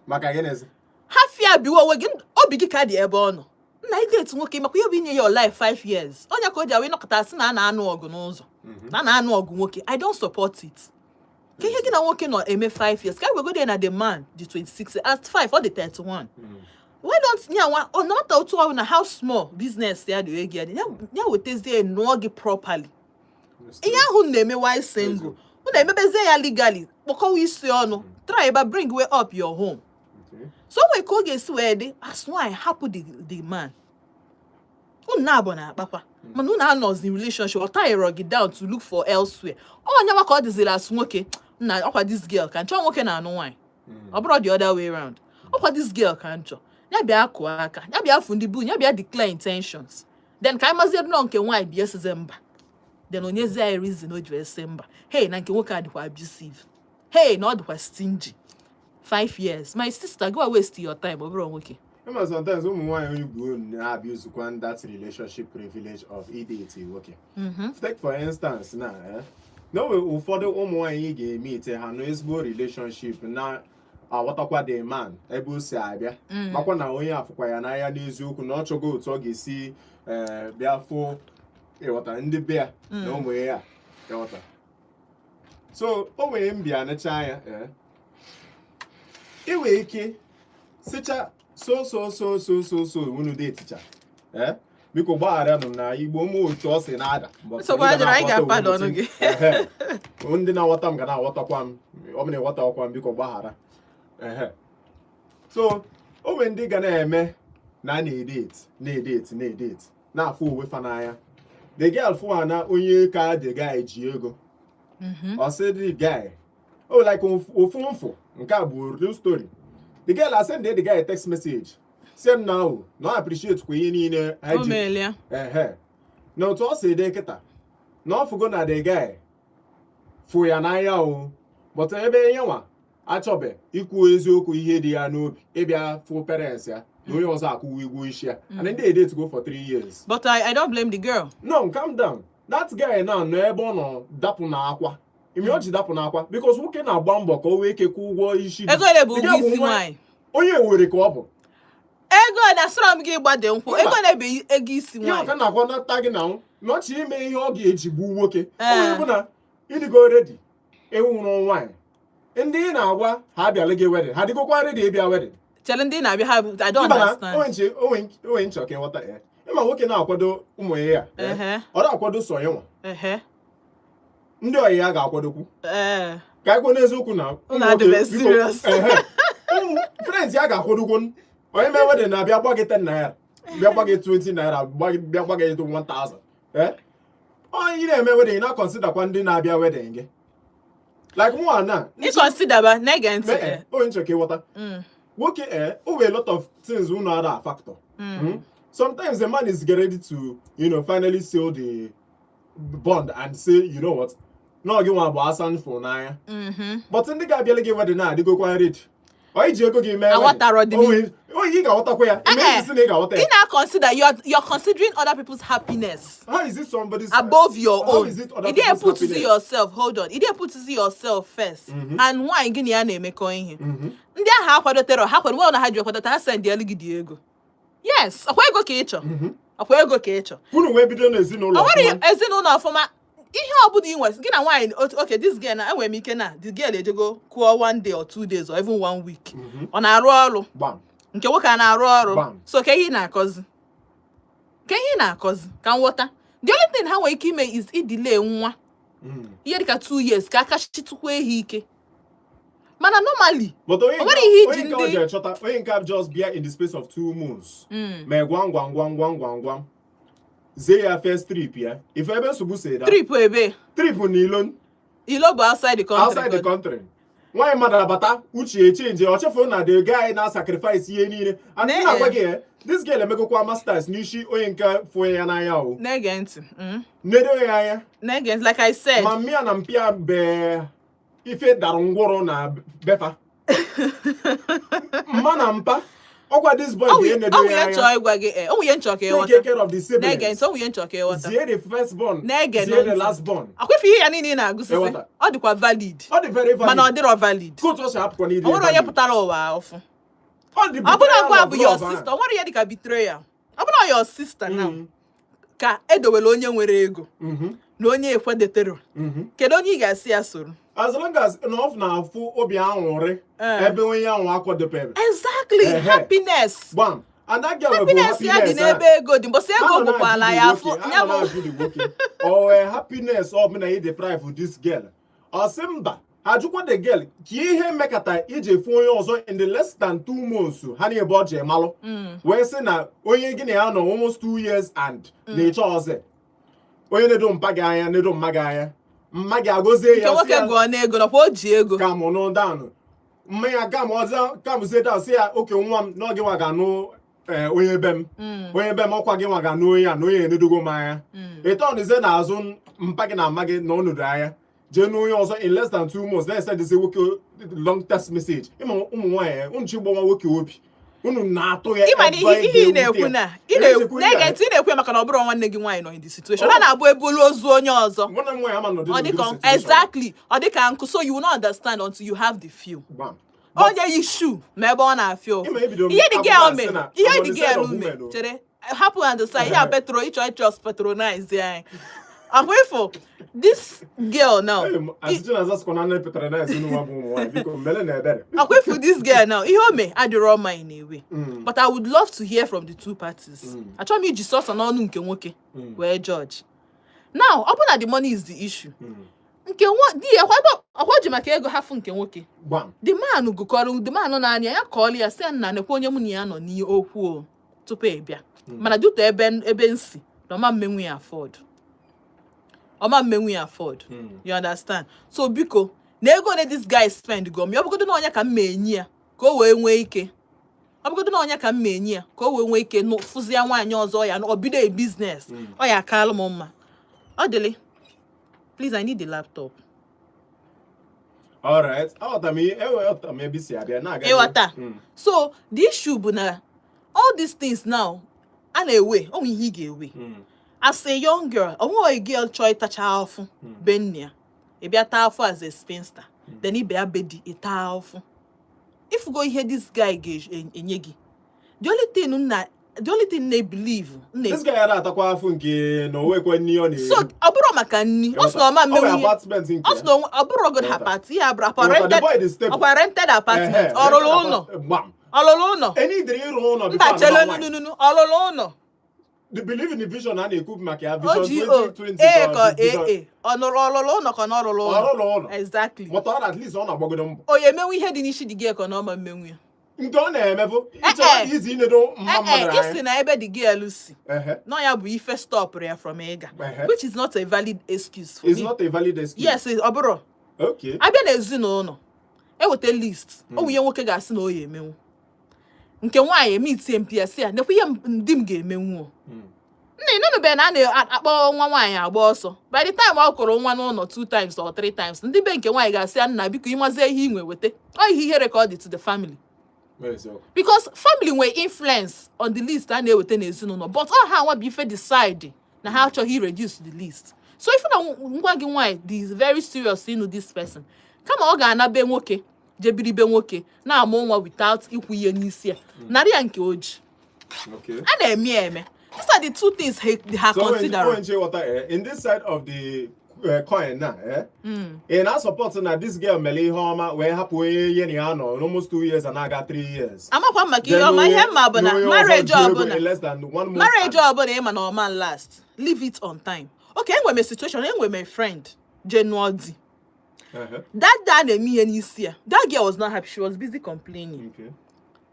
Makagenez. Half year be what we obigi kadi ebono. Na date nwoke makwa you be in your life 5 years. Onya ko ja we no kata si na anu ogu n'ụzọ. Na anu ogu nwoke. I don't support it. Ke ihe gị na nwoke no eme 5 years. Ka we go there na the man, the 26 at 5 or the 31. Why don't no matter to na how small business they are the way get ya weteze no gi properly. Iya hu na eme why single. Hu na emebeze ya legally. Kpoko wi isi ọnụ. Try ba bring way up your home. Okay. So we ko get si we dey as why happen the man. Hu na abo na akpakwa. Man hu na knows in relationship or tie rug down to look for elsewhere. Oh nya waka this last nwoke na akwa this girl kan chọ nwoke na anu wine. Or the other way around. Akwa this girl kan chọ. Ya bịa akụ aka, ya bịa fundi bu, ya bịa declare intentions. Then ka mazi no nke nwa bịa December. Then onyezi a reason o ji December. Hey, na nke nwoke adịkwa abusive. Hey, na ọ dịkwa stingy. 5 years. My sister, go waste your time obro nwoke. Sometimes ụmụ nwaanyị Igbo na-abuse kwan that relationship privilege of idate nwoke. Take for instance na no ụfọdụ ụmụ nwaanyị ga-emete ha no ezigbo relationship na watakwa the man ebe o si abịa makwa na onye afụkwa ya n'anya n'eziokwu na ọ chọgo otu ọ ga-esi bịa fụ ịghọta ndị be ya na ụmụ ya ịghọta. So o nwere mbịa necha anya iwe ike sicha so unu dị eticha biko gbaghara nụ na Igbo ụmụ otu ọ si na-ada ndị na-aghọta m ga na-aghọtakwa m ọ bụ na ịghọtakwa m biko gbaghara. So o nwere ndị ga na-eme na na-edate na-afụ uwe fa n'anya. The girl fụ ha na onye ka the guy ji ego. Ọ sị the guy like ofu mfụ nke a bụ real story. The girl has sent the guy a text message saying now no appreciate kwa ihe niile ha ji. Na otu ọ sị dị kịta na ọ fụgo na the guy fụ ya n'anya o but ebe nwa achọbe ikwu eziokwu ihe dị ya n'obi ịbịa fụ parents ya na onye ọzọ akwụwa igwu isi ya and then they date go for 3 years. But I don't blame the girl. No, calm down. That guy now no ebe ọ nọ dapụ na akwa. Imi ọ ji dapụ na akwa because nwoke na-agba mbọ ka o wee kekwa ụgwọ isi. Ego ele bụ ụgwọ isi nwanyị. Onye were ka ọ bụ. Ego na sọrọ m gị gbade nkwụ. Ego na-ebe ego isi nwanyị. Ya ka na-akọ nata gị na nọchi ime ihe ọ ga-eji gbu nwoke. Onye bụ na ịdịgo ready ịnwụrụ nwanyị. Ndị ị na-agwa ha abịala gị wedding. Ha dịgokwa ready ịbịa wedding. Chere ndị na-abịa ha I don't understand. Onwe nchọ ka ịghọta ya. Ịma nwoke na-akwado ụmụ ya. Ọ na-akwado so ya nwa. Ndị ọyị ya ga-akwadokwu. Ka ịkwo n'eziokwu na serious. Friends ya ga-akwadokwu. Onye mee wedding na bịa gba gị 10 naira. Bịa gba gị 20 naira, bịa gba gị 1000. Onye na-eme wedding na consider kwa ndị na-abịa wedding gị. Like one na. You consider ba negent. Oh, interesting water. Okay, a lot of things will not have a factor. Sometimes the man is ready to, finally seal the bond and say, you know what, no, you want to ask for now. But in the guy be like, wedding now, they go quite rich. Or you go give me. Oh, you got what where? You now consider you're considering other people's happiness. How is it somebody's above your own? Is it you didn't put to see yourself. Hold on. You didn't put to see yourself first. And why you gonna name calling him? Ndị ahụ akwadotero ha kwere well na ha ji akwadota ha send ya gị ego. Yes, akwa ego ka ịchọ. Akwa ego ka ịchọ. Unu wee bido na ezinụlọ. O nwere ezinụlọ ọfụma. Ihe ọbụla ị nwere gị na nwaanyị okay this girl na enwere m ike na the girl ejego kwụọ 1 day or 2 days or even 1 week. Ọ na-arụ ọrụ. Nke nwoke a na-arụ ọrụ. So ka ihe na-akọzi. Ka ihe na-akọzi ka nghọta. The only thing ha nwere ike ime is delay nwa. Ihe dịka 2 years ka aka chitukwa ehi ike. Mana normally, but when can just be in the space of 2 months. Me gwang. Say your first trip, yeah. If I ever subu say that. Trip ebe. Trip nilon. Ilo go outside the country. Outside the country. Why mother bata uchi change or chef na the guy na sacrifice ye ni. And then I this girl make go masters nishi oyenka for ya na ya o. Negent. Nedo ya. Negent like I said. Mami anampia be ife darungoro na befa. Manampa. Okwa this boy be nedo ya. Take care of the siblings. Negent so we encho ke water. Zie the first born. Negent. Zie the last born. Akwefi ya nini na agusise. All the kwa valid. All the very valid. Mana odiro valid. Court was happen kwa ni. Oworo ye putara ụwa ofu. All the abuna kwa bụ your sister. Oworo ye dika betrayal. Abuna your sister now. Ka edowele onye nwere ego. Na onye ekwedetere. Kedu onye ị ga-asị ya soro? As long as enough na fu obi anwure ebe onye anwa akwadobe. Exactly. Happiness. Bam. And that girl happiness ya dị n'ebe ego dị mbosi ego bụkwa ala ya afọ nya bụ happiness of na you deprive of this girl. Osimba ajukwa the girl ki ihe mekata ije fu onye ọzọ in the less than 2 months ha na ebe oje malụ wee sị na onye gị na ya nọ almost 2 years and na-eche ọzọ onye nedo mpa gị anya nedo mma gị anya mma gị agozie ya nwoke gụọ n'ego nakwa o ji ego ka mụ nụ danụ mma ya ga m ọzọ ka m zie sị ya oke nwa m n'oge nwa ga-anụ onye be m ọkwa gị nwa ga-anụ onye a na onye enedogo m anya ịtọ n'ize na-azụ mpa gị na ama gị na ọnọdụ anya jee n'onye ọzọ in less than 2 months na send nwoke long text message ịma ụmụ nwaanyị unu chi gbanwa nwoke obi unu na-atụ ya ịma ihe ị na-ekwu na ị na-ekwu maka na ọ bụrụ nwanne gị nwaanyị nọ in the situation ọ na-abụ ebulu ozu onye ọzọ exactly ọ dịka nkụ so you will not understand until you have the feel onye issue ma ebe ọ na-afịa ihe dị gị ume chere hapụ and decide ihe petro ịchọ patronize anyị Akwefo, this girl now. Akwefo, this girl now. Ihome, I do my in a way. But I would love to hear from the two parties. I try me Jesus and all nke nwoke. Where judge. Now, open that the money is the issue. Nke what the maka ego hafu nke nwoke. The man go call the man on anya ya call ya say na nekwo onye mu ni ya no ni okwu o tupu e bia. Mana due to ebe nsi, no man menwu ya afford. Oma menwe afford. You understand? So biko, na ego na this guy spend go me obogodo na onya ka mmenyi ya ka o wee nwee ike. Obogodo na onya ka mmenyi ya ka o wee nwee ike no fuzi ya nwaanyi ọzọ ya no obido a business. O ya kalụ m mma. Odele. Please, I need the laptop. All right. Maybe see abia na aga. So, the issue bụ na all these things now ana-ewe, o nwe ihe ị ga-ewe. As a young girl, a girl try touch half benya. If you are as a spinster, then he be a bedi a half. If you go hear this guy gauge in yegi, the only thing they believe. This guy had a funky no way when neon. So aburo makani. Also no man me. Also no aburo good apartment. Yeah, rented apartment. Ololono. Any dream no. No. Ololono. They believe in the vision and equip Makia vision 2020. Exactly. But at least on a bogodom. Oh, yeah, we had in issue the gear economy. nke ọ na-eme bụ ịchọrọ izi inedo mmadụ isi na ebe the girl si no ya bụ ife stop ya from ịga which is not a valid excuse for it's me. not a valid excuse. Yes, ọ bụrụ. Okay. Abịa na ezinụlọ eweta list ọ bụ ihe nwoke ga-asị na o ya emenwu nke nwaanyị eme itie MPS ya nekwa ihe ndị m ga-emenwu nne ịnụnụbe na a na-akpọ nwa nwaanyị agba ọsọ by the time ọ kụrụ nwa n'ụlọ 2 times or 3 times ndị be nke nwaanyị ga-asị ya nna biko ịmazie ihe inwe weta ọ ihe ihere ka ọ dị to the family because family nwere influence on the list a na-eweta n'ezinụlọ but ọ ha nwa bụ ife decide na ha achọghị reduce the list so ife na ngwa gị nwaanyị dị very serious ịnụ this person kama ọ ga-ana be nwoke jebiri be nwoke na-amụ nwa without ikwu ihe n'isi ya narị ya nke oji a na-eme eme. These are the two things they have considered. So in this side of the coin now, in our support na this girl Meli Homa we happy ye ni ano almost 2 years and I got 3 years. I'm not maki yo my hemma bona marriage job bona less than 1 month. Marriage job bona e man or man last. Leave it on time. Okay, when my situation, when my friend January. That me and here. That girl was not happy. She was busy complaining. Okay.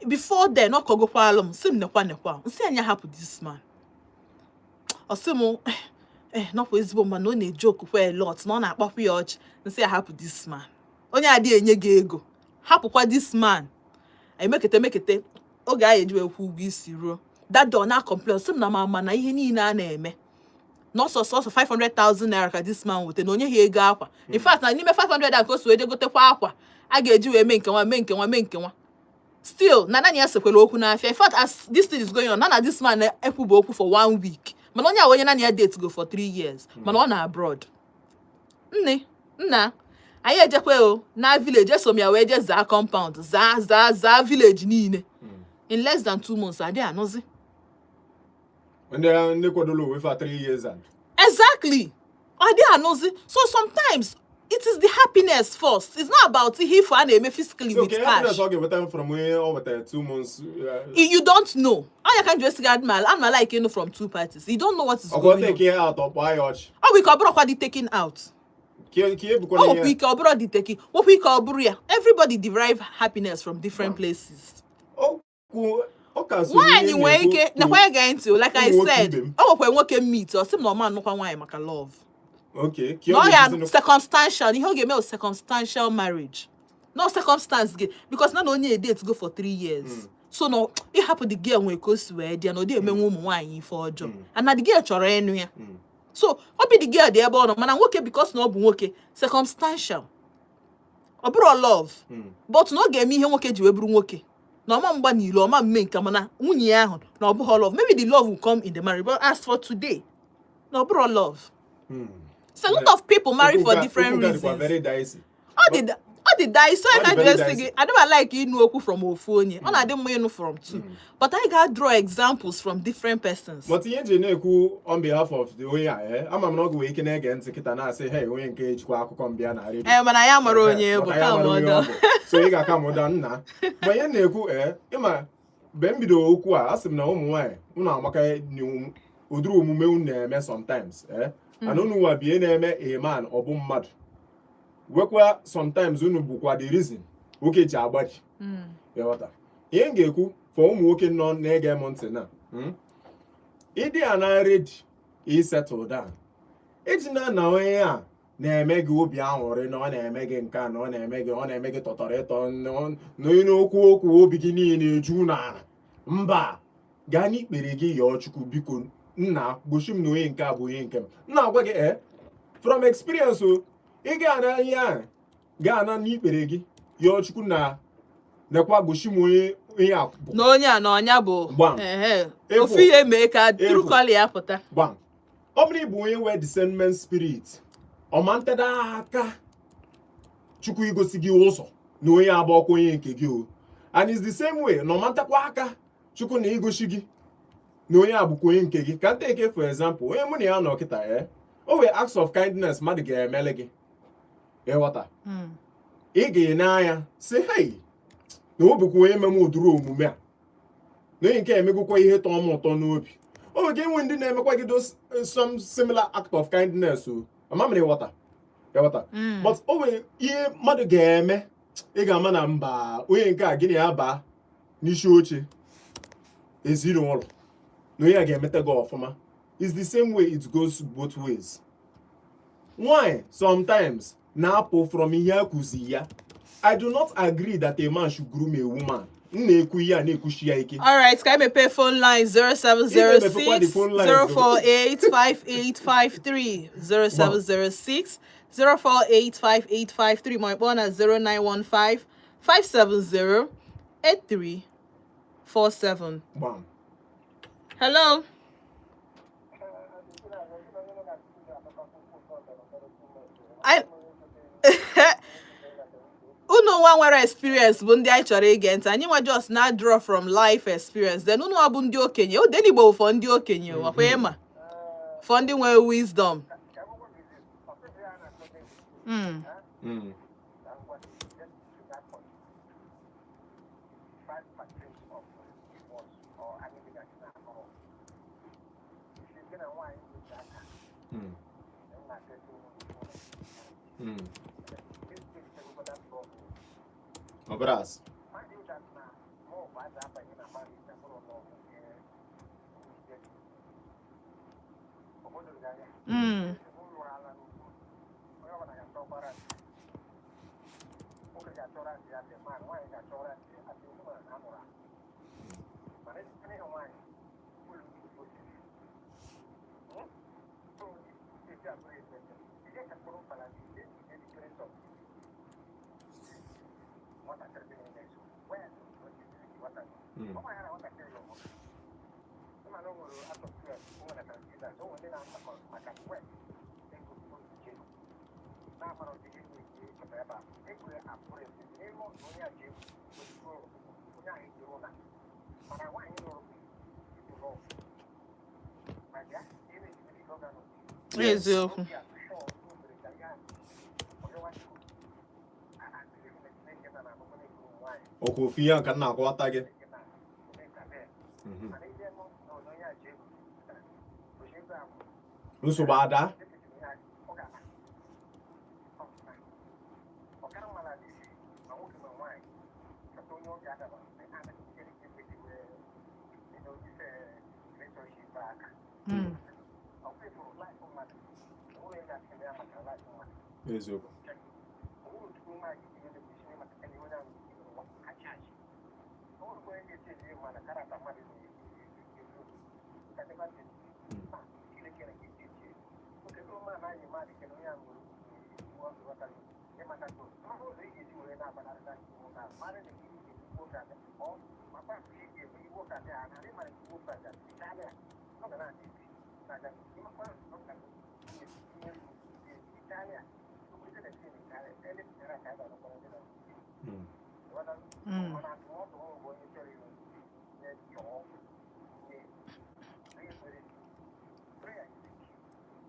Before then, no kogo palom. Sim nekwa. Nsi anya happy this man. Osimo no for man no na joke a lot. No na akpapu ya ọchị. Nsi I happy this man. Onye adi enye gị ego. Hapụkwa this man. I mekete. Oge a ejiwe kwu ụgwọ isi ruo. That door na complain. Sim na mama na ihe niile a na-eme. Not so 500,000 naira ka this man wote na onye ha ego akwa. In fact na n'ime 500 ka o so eje gotekwa akwa. A ga-eji wee mee nke nwa. Still na nani ya sekwela okwu n'afia. In fact as this thing is going on, na this man ekwuba okwu for 1 week. Mana onye nani ya date go for 3 years. Mana ọ na abroad. Nna anyị ejekwe o na village esom ya wee je zaa compound zaa village niile. In less than 2 months ade anozi. When they are away for 3 years and exactly. Ade anozi. So sometimes it is the happiness first. It's not about if I name physically so with cash. cash. Okay, with time from where over 2 months. You don't know. All you can just get mal and like you know from 2 parties. You don't know what is going on. Take out of why Oh, we can bro taking out. Oh, we can bro the taking. What we call buria. Everybody derive happiness from different places. Oh, cool. Why anyway? Now why again to like I said? Oh, when work meet or some normal no why make a love. Okay. No, yeah, circumstantial. You give me a circumstantial marriage. No circumstance because not only a date go for 3 years. So no, it happened the girl when it goes to where they no dey me woman wine for a job. And now the girl chore anywhere. So what be the girl there about man and okay because no be okay circumstantial. Obro love. But no get me here okay ji we bru okay. No ma mgba ni lo ma mme nka mana nwunye ahụ na obro love. Maybe the love will come in the marriage but as for today no bro love. So a lot of people marry for different reasons. Very dicey. All the dice. So I can just say I never like you know from Ofonye. I didn't know from two. But I got draw examples from different persons. But the engineer on behalf of the OEA, I'm not going to again to Kitana say, hey, we engage Kwakumbiana. When I am a so you got come down now. But you know, Emma Bembido Okwa, ask him no more. Una Maka new Udru Mume sometimes. I don't know what be a man or boom mad. Work sometimes unu bukwa the reason. Okay, Jabaji. Yawata. Yengeku for working on nega montana. Idi and I read he settled down. It's not now ya. Na emege obi anwore no na emege nka no na emege totoreto no you know okwu obi gi niile eju na mba gani kpere gi ya Chukwu biko nna gboshim no onye nke abụghị nke m nna agwa gị from experience o ị ga-ana ihe ga-ana n'ikpere gị ya Chukwu na nekwa gboshim onye akụ na onye a na ọnya bụ ofu ihe mee ka true call ya pụta gbam ọ bụrụ ịbụ onye nwee discernment spirit ọmantada aka Chukwu igosi gị ụzọ na onye abụọkwa onye nke gị o and it's the same way na ọmantakwa aka Chukwu na igosi gị na onye abụkwa onye nke gị ka take for example onye mụ na ya nọ kịta o wee acts of kindness mmadụ ga-emele gị ịghọta ị ga-ene anya say hey na ọ bụkwa onye meme ụdịrị omume a na onye nke emegokwa ihe tọọ m ụtọ n'obi o nwere enwe ndị na-emekwa gị some similar act of kindness o amamịrị ịghọta but o nwere ihe mmadụ ga-eme ị ga-ama na mba onye nke a gịnị ya baa n'isi oche ezinụlọ na onye a ga-emete gị ọfụma. It's the same way it goes both ways. Why sometimes na-apụ from ihe akụzi ya. I do not agree that a man should groom a woman. Na-ekwu ya na-ekwushi ya ike. All right, can I pay phone line 0706 048 5853 0706 048 5853. My phone at 0915 570 8347. Bam. Hello. Unu nwa nwere experience bụ ndị anyị chọrọ ige ntị. Anyị nwa just na draw from life experience. Then unu abụ ndị okenye. ODENIGBO for ndị okenye. Wakwa ịma. For ndị nwere wisdom. Obras. Ise Okwu. Okwu ya ka na-akwata gị. Nsogbu ada. Eziokwu.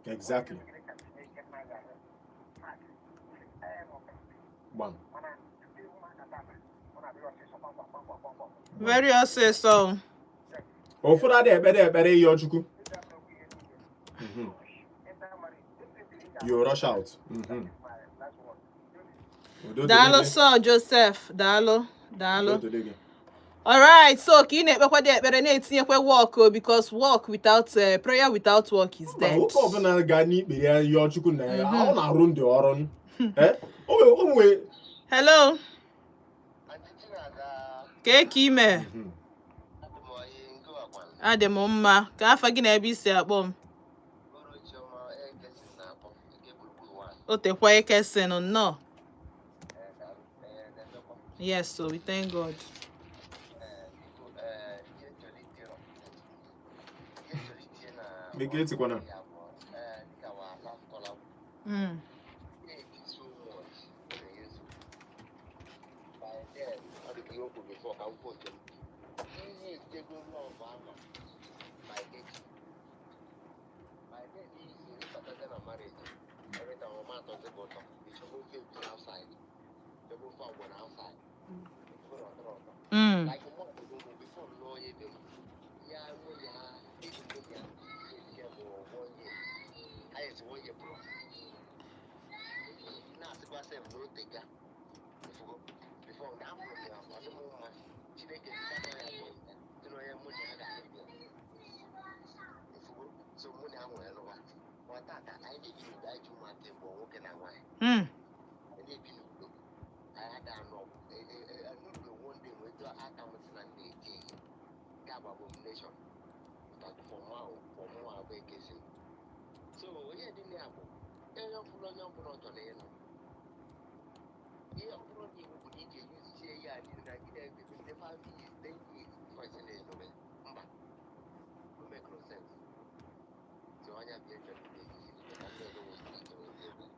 Exactly. Bam. Very so. Ụfọdụ adị ekpere ịyọ Chukwu. You rush out. Daalụ Sir Joseph. Daalụ. All right, so ka ị na-ekpekwa dị ekpere na-etinyekwa work because work without prayer without work is dead. Nwoke ọbụla ga n'ikpere ya yọọ Chukwu na ya ọ na-arụ ndị ọrụ. Hello. Ka ime? Adị m mma. Ka afa gị na ebe isi akpọ m? O tekwa ekesin nnọọ. Yes, so we thank God. Make it one.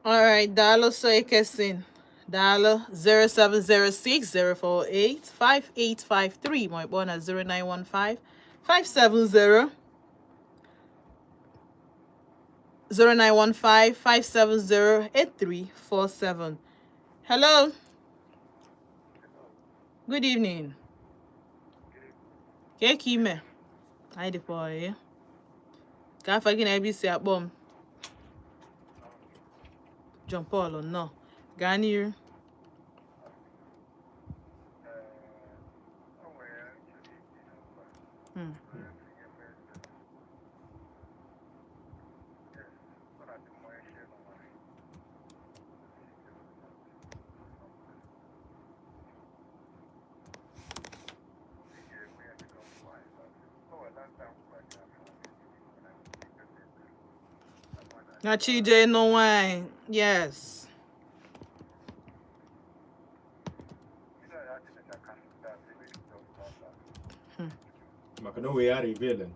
All right, Dalo so Kesin. Dalo 0706-048-5853. My phone at 0915-570 0915-570-8347. Hello. Good evening. Kime. Hi, the boy. Can't forget ABC at bomb. John Paul or no. Garnier. Nachije no wine. Yes. Makano we are revealing.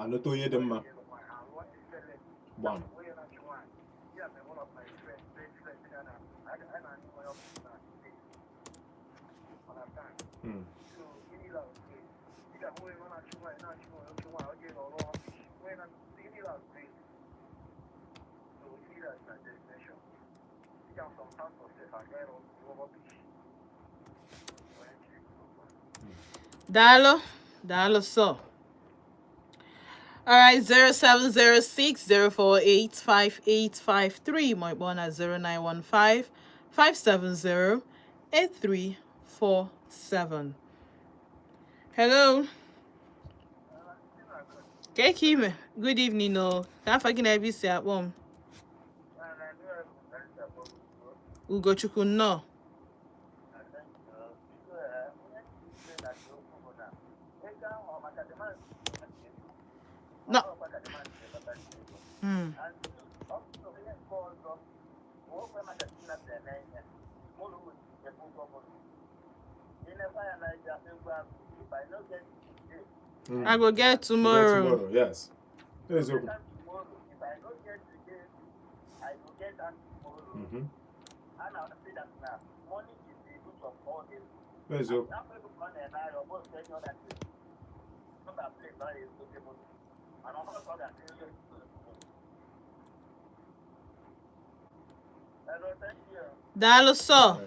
No to hear them. One. Dalo so. All right, 0706-048-5853. My phone at 0915-570-8347. Hello. Kime. Good evening, no. Can't forget ABC at home. Ugochukwu no. No. I go get tomorrow. Yes. If I don't get today, I will get that tomorrow. And I'll say that now, money is the root of all this. Where's your? Dalo so.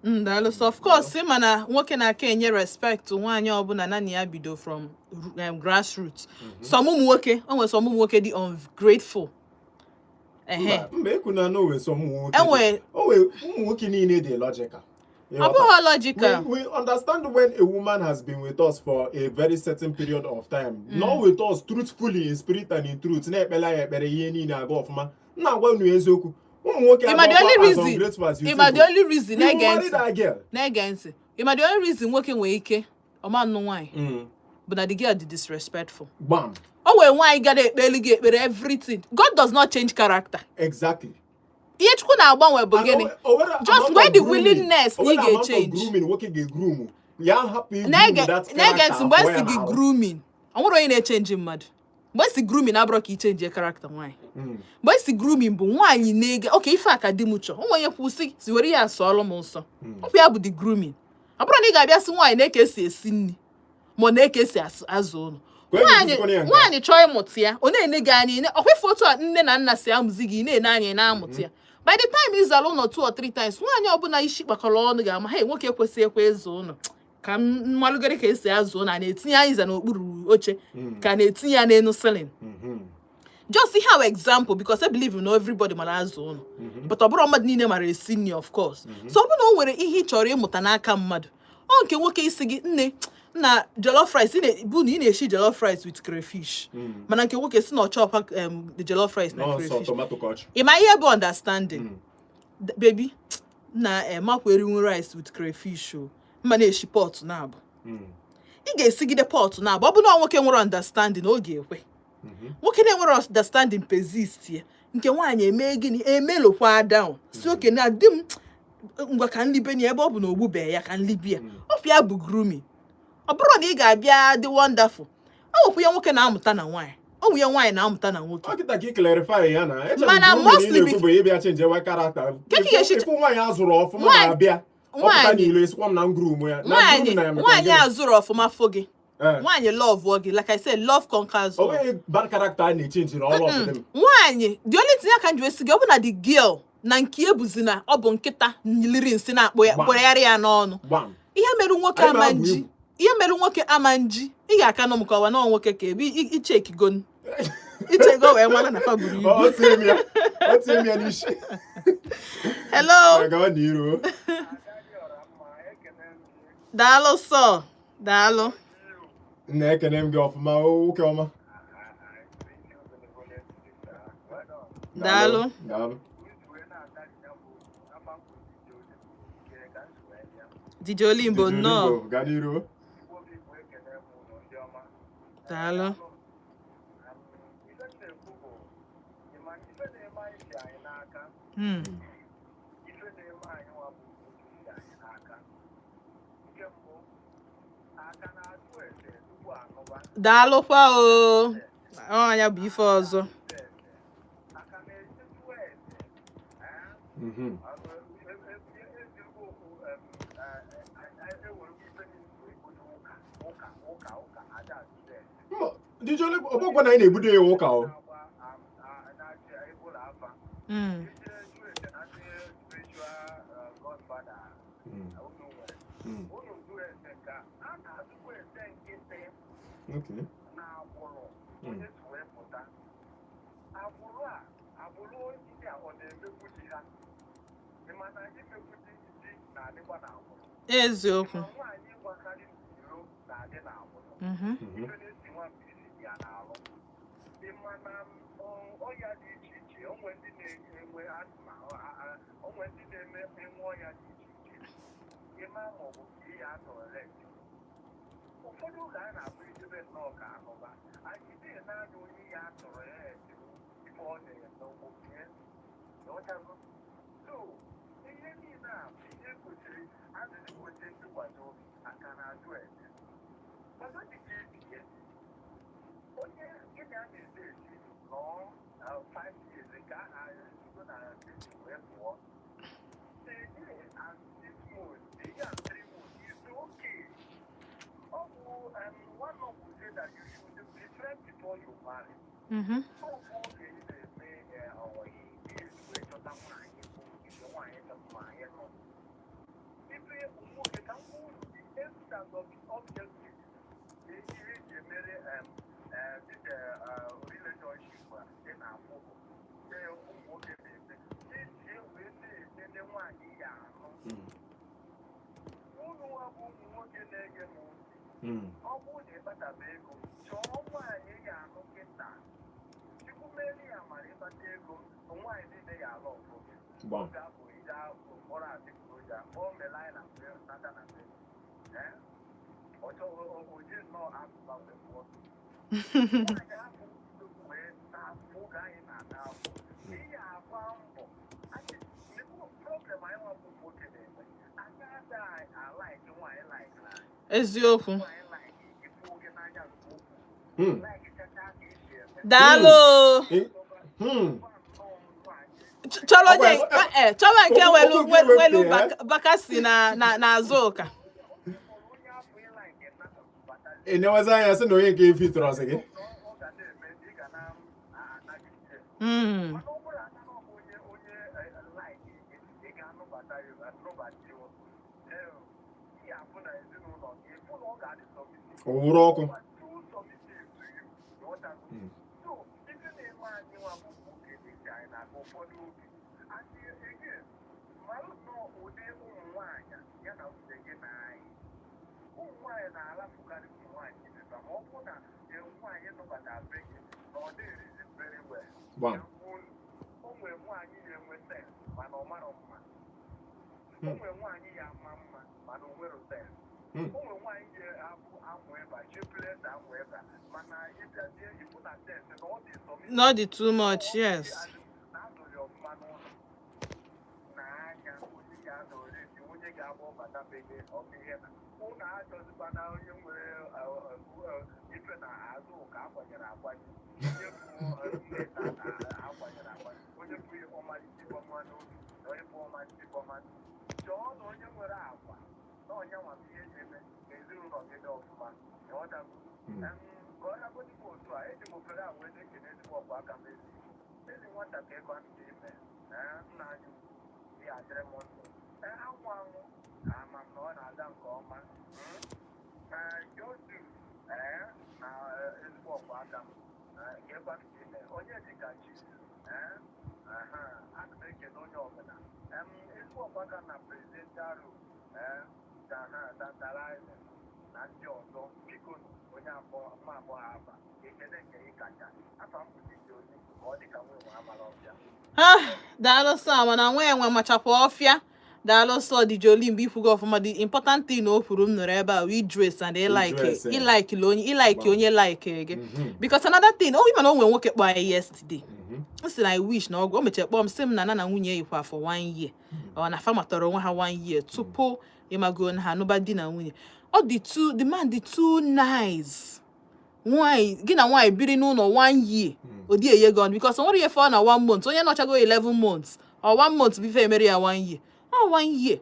Dalo so. Of course, him and nwoke na Kenya respect to nwanyị ọbụla na ya bido from grassroots. Some nwoke, onwe some nwoke dị ungrateful. Mbe kuna no we some nwoke. Nwoke niile dị logical. Logical. We understand when a woman has been with us for a very certain period of time, not with us truthfully in spirit and in truth. Na ekpela ya ekpere ihe niile aga ofuma. Na agwa nu eziokwu. Ima the only reason you marry that girl. Ima the only reason nwoke nwere ike o ma nnu nwanyị but na the girl dị disrespectful. Bam. O wee nwanyị ga ekpere everything. God does not change character. Exactly. Ihe Chukwu na-agbanwe bụ gịnị? Just where the willingness na ị ga-change. Grooming nwoke ga-groom. Ya hapụ igu that character. Na-ege mgbe esi gị grooming. O nwere onye na-echange mmadụ. Mgbe esi grooming abụrụ ka i change character nwanyị. Mgbe esi grooming bụ nwanyị na-ege okay ife aka di m chọ. O nwere kwụsị si were ya asọọlụ m nsọ. Ọ ya bụ the grooming. Ọ bụrụ na ị ga-abịa si nwanyị na-eke esi esi nri ma na-eke esi azụ ụlọ. Nwanyị chọọ ịmụta ya, ọ na-ene gị anya ọkwa ife otu a nne na nna si amụzi gị na-ene anya na-amụta ya. By the time ị zara ụlọ 2 or 3 times, nwanyị ọbụla isi kpakọrọ ọnụ ga-ama hey nwoke ekwesị ekwe ịzụ ụlọ. Ka mmalụgara ka esi azụ ụlọ na-etinye anyị za n'okpuru oche ka na-etinye ya n'enu ceiling. Just see how example because I believe everybody mara azụ ụlọ. But ọ bụrụ mmadụ niile mara esi nri of course. So ọ bụrụ na o nwere ihe ị chọrọ ịmụta n'aka mmadụ, ọ nke nwoke isi gị nne na jollof rice bụ na ị na-eshi jollof rice with crayfish. Mana nke nwoke si na ọ chọọ the jollof rice na crayfish. Ị ma ihe bụ understanding. Baby na makweri rice with crayfish o. Mma na-eshi pot na abụ. Ị ga-esigide pot na abụ. Ọ bụ na nwoke nwere understanding oge ekwe. Nwoke na-enwere understanding persist ya. Nke nwaanyị eme gịnị emelokwa down. Si oke na di m ngwa ka nlibe ni ebe ọ bụ na ogbube ya ka nlibe ya. Ọ pịa bụ grooming. Ọ bụrụ na ị ga-abịa dị wonderful. Ọ wụ ya nwoke na-amụta na nwaanyị. Ọ wụ ya nwaanyị na-amụta na nwoke. Ọ kịta ka ị clarify ya na mana mostly ịbịa change wa character. Ifu nwaanyị azụrụ ọfụma na-abịa. Ọpụta niile esikwa m na groom ya. Nwaanyị azụrụ ọfụma fo gị. Nwaanyị love gị like I said love conquers all. O nweghị bad character na-echange na all of them. Nwaanyị the only thing I can do is gị ọ bụ na the girl na nke ebuzi na ọ bụ nkịta liri nsị na-akpọ ya kpọrọ ya n'ọnụ. Ihe mere nwoke ama nji. Ihe mere nwoke ama nji. Ị ga-aka nọ m ka ọwa na nwoke ka ebe icheki ichego wee nwana na fa buru ibu. O tie m ya n'ishi. Hello. Ga n'iru. Daalụ sọ. Daalụ. Na-ekene m gị ọfụma oke ọma. Daalụ. DJ Olimbo no. Ga n'iru. Daalụ. Daalụ kwa o. Anya bụ ife ọzọ. DJ Olimbo ọgbọgwọ na anyị na-ebudo ya ụka o. Okay. Eziokwu. Ụfọdụ ụlọ a na-abụ idebe nnọọ ka ahụba anyị dị naanị onye ya atọrọ ya ife ọ na-eme n'ụgbọie ọchago so ihe niile a bụ ihe kwesịrị adịghị kwesịrị ntụkwasị obi aka na-ajụ ese ọzọ dịka ebie onye gịnị a na-ede esi nọọ 5 years nke a na-ezigo na steeti wee pụọ one of them say that you should be friends before you marry. So okay, ọ bụrụ na ịkpataba ego chọọ nwaanyị ya anụ kịta chukwu mmeri ya mara ịkpata ego nwaanyị niile ya alụ ọfụ gị Wow. Eziokwu. Hmm. Daalụ. Hmm. Chọrọ Ọkwa onye chọrọ nke welu bakasi na azụka. Eneweza anya sị na onye nke efi tụrụ ọsị gị. Owuru ọkụ. Wow. Not the too much, yes. Daalụ sọ mana nwa enwe machakwa ọfịa. Daalụ sọ dị joli mgbe ikwugo ọfụma. The important thing o kwuru m nụrụ ebe a we dress and ilike onye like gị. Because another thing, even na o nwere nwoke kpọọ anyị yesterday. M sị na I wish na o mechara kpọọ m sị m na nwunye yikwa for 1 year. Ọ na fa matọrọ onwe ha 1 year tupu ịmago na ha anụba di na nwunye. The man dị too nice. Why gị na nwaanyị biri n'ụlọ 1 year odi eye gone because onwere ihe for na 1 month onye nọchago 11 months or 1 month before emere ya 1 year. 1 year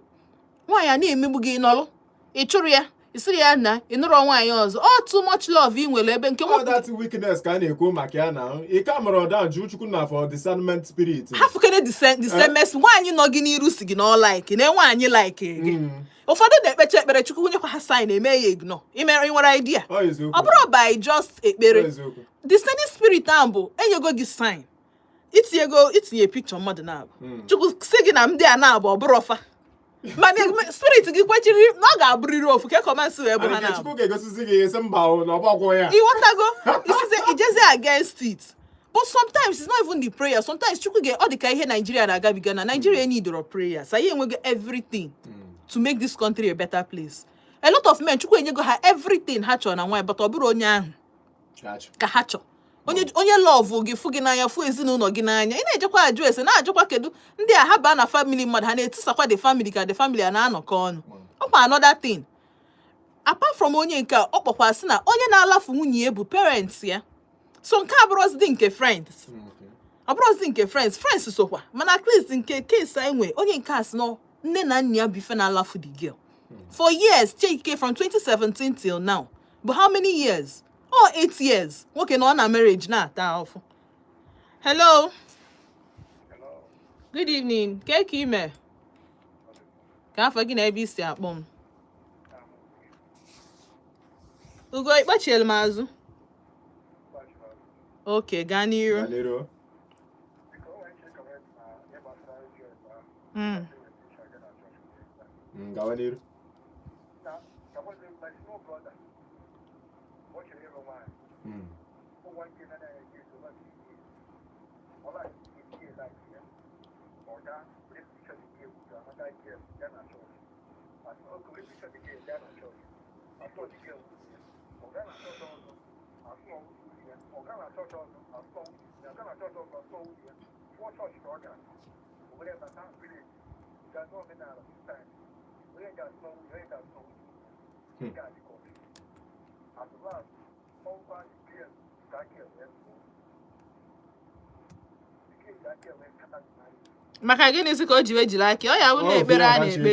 nwaanyị a na-emegbu gị nọlụ ị chụrụ ya isiri ya na ịnụrụ nwaanyị ọzọ. Too much love ị nwere ebe nke nwoke that weakness ka a na-ekwu maka ya na ị ka mara ọda jụ Chukwu na for discernment spirit. Ha fukene discernment nwaanyị nọ gị n'iru si gị na ọ like na nwaanyị like gị. Ụfọdụ na-ekpecha ekpere Chukwu nyekwa ha sign eme ya ignore. Ị nwere idea. Ọ bụrụ by just ekpere. Discerning spirit ahụ bụ enyego gị sign. Itinye picture mmadụ na-abụ. Chukwu sị gị na ndị a na-abụ ọ bụrụ ọfa. Mana spirit gị kwechiri na ọ ga-abụrịrị ofu ke kọmansị wee bụ ha na-abụ. Chukwu ga-egosizi gị esi mba na ọgbakọ ya. Ịghọtago? Ijezi against it. But sometimes it's not even the prayer. Sometimes Chukwu ọ dị ka ihe Nigeria na-agabiga na Nigeria need your prayers. Anyị enweghị everything to make this country a better place. A lot of men Chukwu enyego ha everything ha chọrọ na nwaanyị but ọ bụrụ onye ahụ ka ha chọrọ. Onye love gị fụ gị n'anya fụ ezinụlọ gị n'anya ị na-ejekwa ajụ ese na-ajụkwa kedu ndị a ha baa na family mmadụ ha na-etisakwa the family ka the family a na-anọkọ ọnụ. Ọkwa another thing. Apart from onye nke ọ kpọkwa sị na onye na-alafu nwunye ya bụ parents ya. So nke abụrụzi nke friends. Abụrụzi nke friends sokwa mana at least nke case anyị nwe onye nke asị no nne na nna ya bụ ife na-alafu the girl. For years, Chike from 2017 till now. But how many years? 8 years. Okay, no, on a marriage now. Hello. Hello. Good evening. Keke ime. Ka afọ gị na ebe isi akpọ m. Ugo ikpachiel m azụ. Okay, gaa n'iru. Gawa n'iru. ya na chọọchị oge ebicha dịka ya na chọọchị asọ dịka ọ gaa na chọọchị ọzọ asụ ọwụrụ ya ọ gaa na chọọchị ọzọ asọ ya gaa na chọọchị ọzọ asọ ọwụrụ ya fụọ chọọchị ka ọ gara o were bata vileji ga-azụ omenala sistem onye ga-asụ ọwụrụ onye ga-asụ ọwụrụ ga-adị ka ọchị atụba ọgwa dike ka aka wee tụọ dike ji aka wee kata maka gịnịzi ka o ji wee jiri aka ọ ya bụ na ekpere a na-ekpe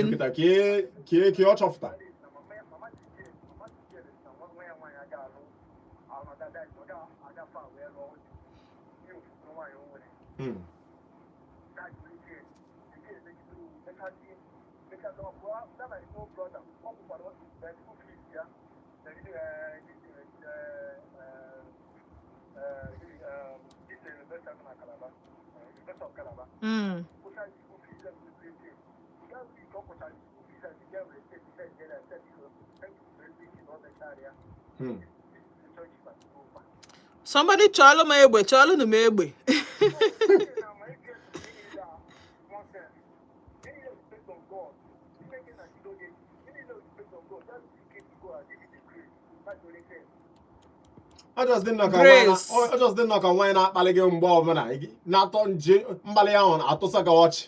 ka ọ chọpụta somebody chọọlụ m egbe chọọlụ m egbe ọ just dị nnọọ ka nwaanyị na-akpali gị mgbe ọbụla na-atọ nje mgbalị ahụ atụsa gị ọchị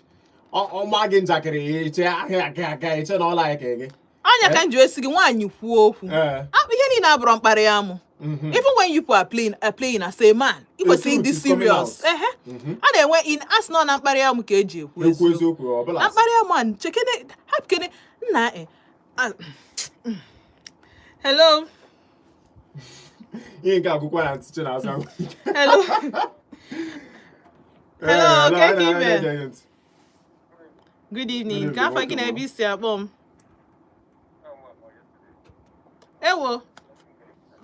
ọma gị njakịrị iche ahịa aka iche na ọla ya ka gị anya ka m ji esi gị nwaanyị kwuo okwu ihe niile abụrụ mkparị amụ even when you are playing as a man ị kwesịrị ịdị serious a na-enwe asị nọ na mkparị amụ ka eji ekwu eziokwu na mkparị amụ a chekene hapụkene nna hello ihe nke akwụkwọ ya ntịche na-azụ hello okay ime good evening ka afọ gị na ebe isi akpọ m ewo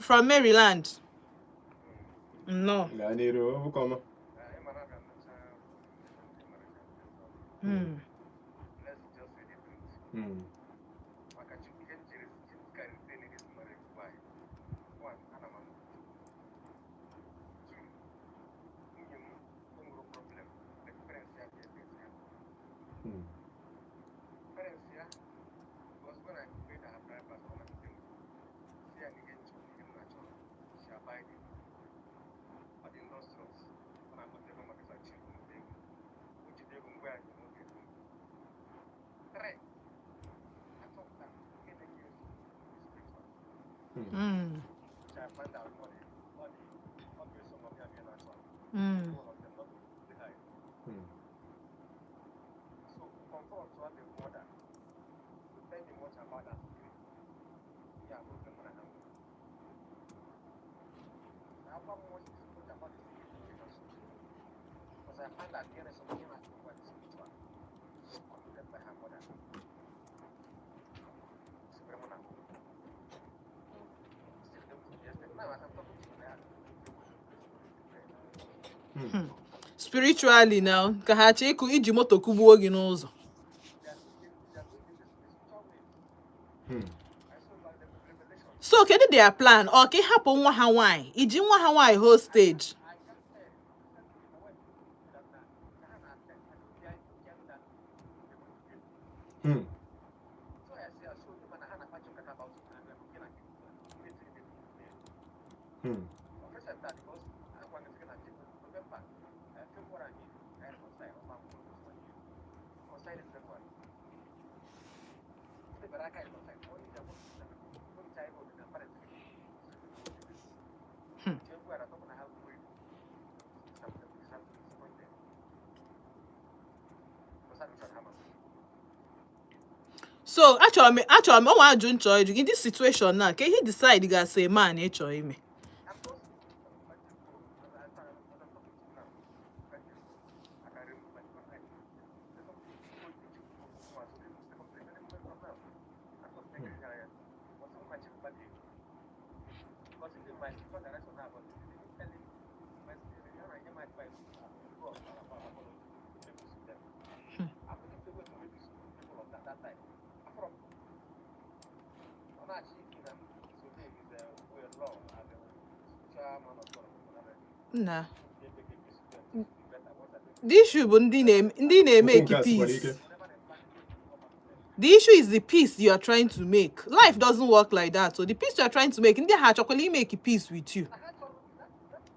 from Maryland no spiritually now ka ha chee ịkụ iji moto kụgbuo gị n'ụzọ so kedu their plan ọ ka ịhapụ nwa ha nwaanyị iji nwa ha nwaanyị hostage so achọrọ m ọnwa ajụ nchọ ịjụ in this situation na ka ihe decide ga-asa man ịchọ ime Nah. The issue bụ ndị na-eme peace. The issue is the peace you are trying to make. Life doesn't work like that. So the peace you are trying to make, in the heart, chocolate make a peace with you.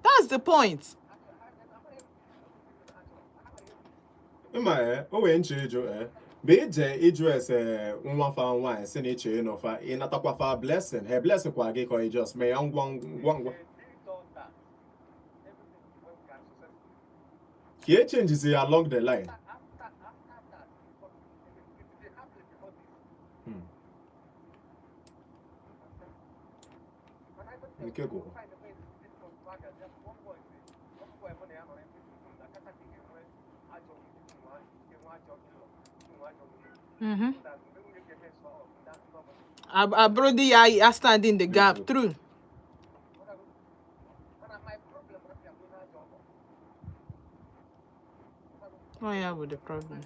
That's the point. O wee nche ịjụ mgbe ije ịjụ ese nwa fa nwaanyị si na iche ịnọfa ịnatakwa fa blessing he blessing kwa gị ka just mee ya ngwa ka e changes ya along the line. Nke gwụrụ. Brody, I stand in the gap. True. Oh yeah, with the problem.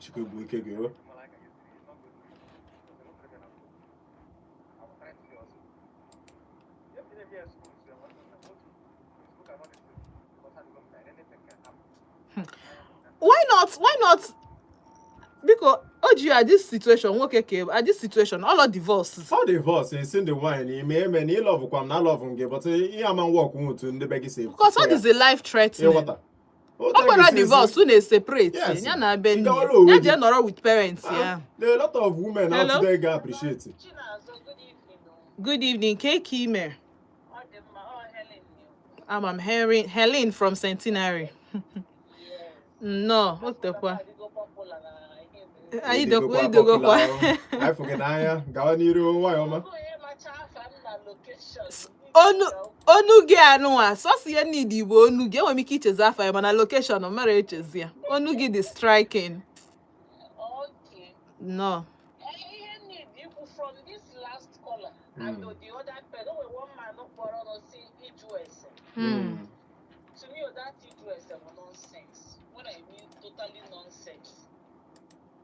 Chukwu ike gị o. Why not? Because Oji at this situation, at this situation, all of divorces. All divorce is in the wine. You may love kwam na love nge, but you am work to the begi say. Because what is a life threatening? What divorce when they separate? Yes. Yeah, na bendi. Yeah, they're not with parents. Yeah. There are a lot of women out there that appreciate it. Good evening, Kime. I'm Helen from Centenary. No, what the fuck? I forget Aya. Gawaniru, why, Oma? Onu ge anụwa sọsọ ya need Igbo onu ge enwe m ike ichezi afọ ya mana location ọ mara echezi ya onu gi dị striking. No. From this last caller and the other person, one man no borrow no see EJS. To me, that EJS is nonsense. What I mean, totally nonsense.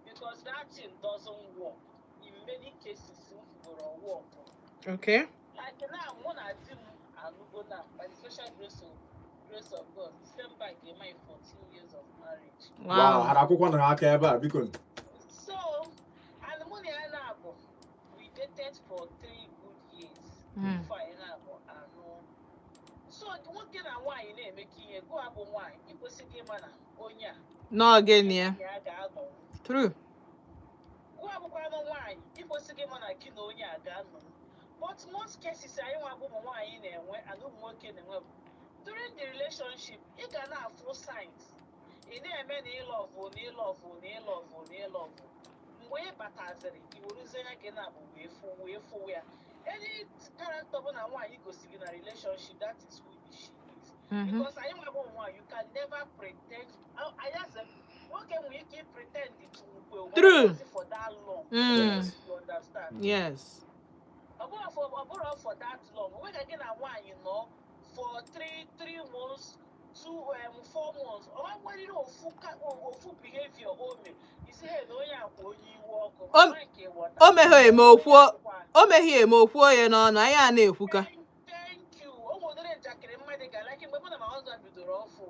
Because that thing doesn't work. In many cases, it will work. Okay. Like now, one I did go now, by the special grace of God, December I gave my 14 years of marriage. Wow, harakuko na aka ebe a biko. So, and the money I now we dated for 3 good years. Before I know. So, the one thing I want in making a go up on wine, it was a game man, onya. No again, yeah. True. Go up on wine, it was a game man, I can onya. But most cases, I want to go wine and I don't work in the web. During the relationship, it can have 4 signs. In a man, love. Way batazeri, you will say again way for any character when I want you go see in a relationship, that is who she is. Because I am one you can never pretend. I ask them, what can we keep pretending to True for that long? Yes. You understand? Yes. About for that long. When again I want for 3 months, 4 months. Or when you know full behavior only. You say no ya walk. O meghe eme okwu ya n'ọnụ anyị a na-ekwuka. Thank you. O nwere njakịrị mmadụ ga like mgbe na my husband bidoro ọfụ.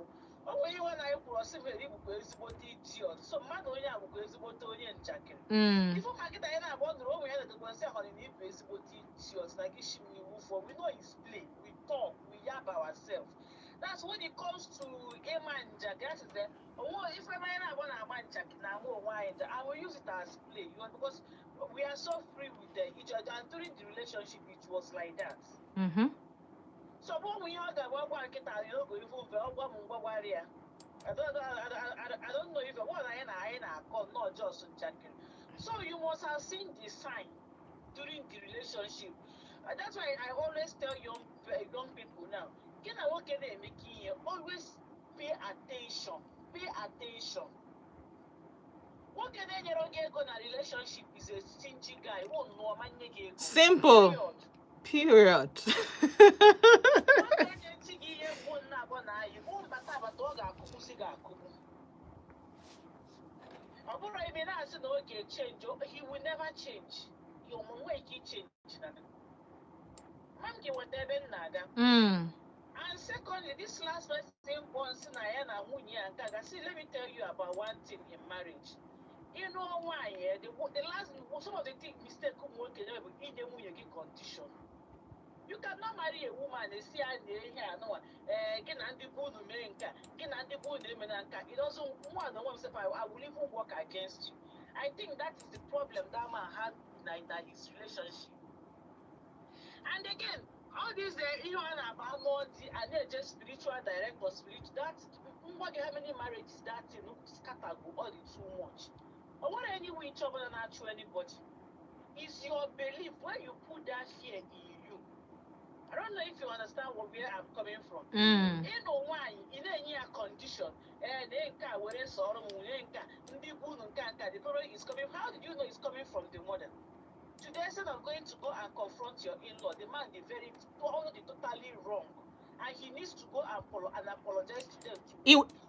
O nwere ihe na anyị kwuru ọsị mere Igbo ezigbote idiot. So mmadụ onye a bụkwa ezigbote onye njakịrị. Ifo magịta ya na-abụ ọnụrụ o nwere ya na-edekwa nsị ahụ na Igbo ezigbote idiot na gị shi n'iwu for we know his play, we talk, we yab ourselves. That's when it comes to Eman Jack. That is the if I will use it as play, because we are so free with each other, and during the relationship it was like that. So when we all got one get out, you know, I don't know if what I call not just checking. So you must have seen the sign during the relationship. That's why I always tell young people now. Always pay attention. Pay attention. What can any go in a relationship is a stingy guy. Won't know a simple. Period. He will never change. your mom way change. Man can whatever nada. And secondly, this last person once in a munya and gaga. See, let me tell you about one thing in marriage. You know why? The last some of the things mistake come work in the munya condition. You cannot marry a woman and see her here no get anti bunu menka, get anti bunu menanka. It doesn't one the one say I will even work against you. I think that is the problem that man had in his relationship. And again, all these you know about Lord and they're just spiritual direct or spiritual that how many marriages that you know scatter go all the too much. But what anyway trouble not to anybody is your belief where you put that fear in you. I don't know if you understand where I'm coming from. You know why in any condition and then where sorrow the problem is coming. How did you know it's coming from the mother? Today, instead of going to go and confront your in-law, the man is totally wrong, and he needs to go and apologize to them.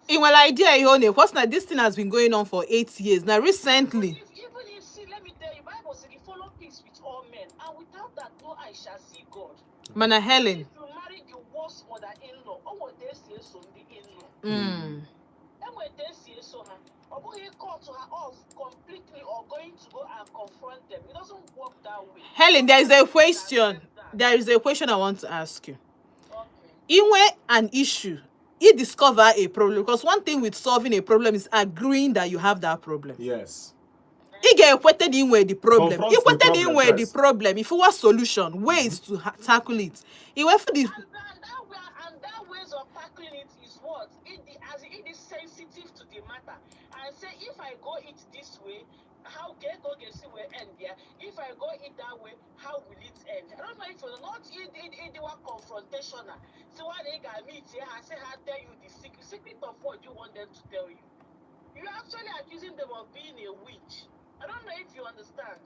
In well idea, Ione, what's now this thing has been going on for 8 years now. Recently, Even if see, let me tell you, Bible says, "He follow peace with all men, and without that, no eye shall see God." Mana Helen. If you marry the worst mother-in-law, what they say so the in-law. Mm. And when they say so, or going to cut her off completely, or going to go and confront them, it doesn't work that way. Helen, there is a question. There is a question I want to ask you. Okay. In an issue, you discover a problem, because one thing with solving a problem is agreeing that you have that problem. Yes. He get equated in where the problem. Confront He the equated in problem where the first. problem. If it was solution, ways to tackle it. He went for the And that ways of tackling it is what? As it is sensitive to the matter. And say, if I go it this way, how can go get see where end there? If I go it that way, how will it end? I don't know if you're not in the one confrontational. So what they got meet here, I say, I tell you the secret of what you want them to tell you. You're actually accusing them of being a witch. I don't know if you understand.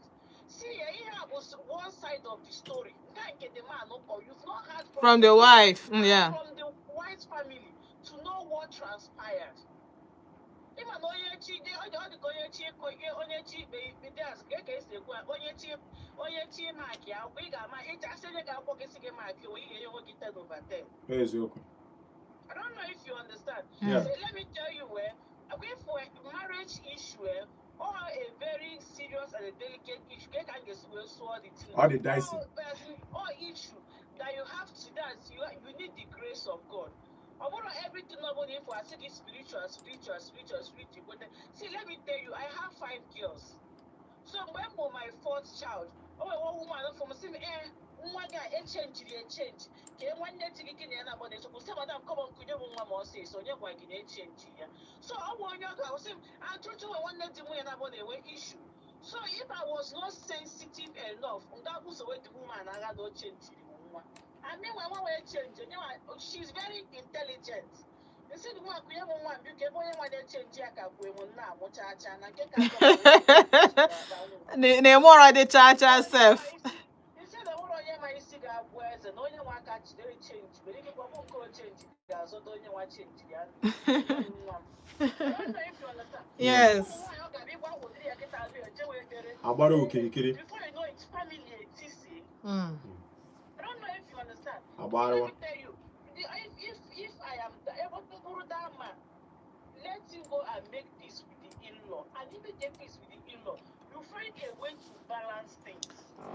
See, here was one side of the story. You can't get the man up, or you've not heard from the wife. Yeah. from the wife's family to know what transpired. Even onye chi dị ọ dị ka onye chi be das ka esi ekwu onye chi mark ya akwụkwọ ị ga-ama ịchasị onye ga-akwọ gị si gị mark o ị ga-enye nwoke 10 over 10. Eziokwu. I don't know if you understand. Yeah. So let me tell you if for a marriage issue or a very serious and a delicate issue, All the dicey. Or issue that you have to dance, you need the grace of God. I want everything nobody for I say this spiritual. But see, let me tell you, I have 5 girls. So when was my 4th child? Oh, one woman from say, one guy change. Okay, one day to get in about this. So madam, come on, could you one more say so? You're going to change here. So I want you to say, I told you I wanted to win about the issue. So if I was not sensitive enough, that was the way the woman I had no change. I mean, when one way change, you know, she's very intelligent. They said, "One, we have one. You can only want to change your cap. We will not much charge and I get." The more of the church herself. They said, "The one year my cigar wears and only one catch they change. But if you won't go change, so don't you want change? I don't know if you understand." Yes. Agbara okirikiri. Before you know it's family, TC. Mm. I don't know if you understand. Agbara. Let me tell you, if I am able to go that man, let him go and make peace with the in-law. And if you get peace with the in-law, you find a way to balance things.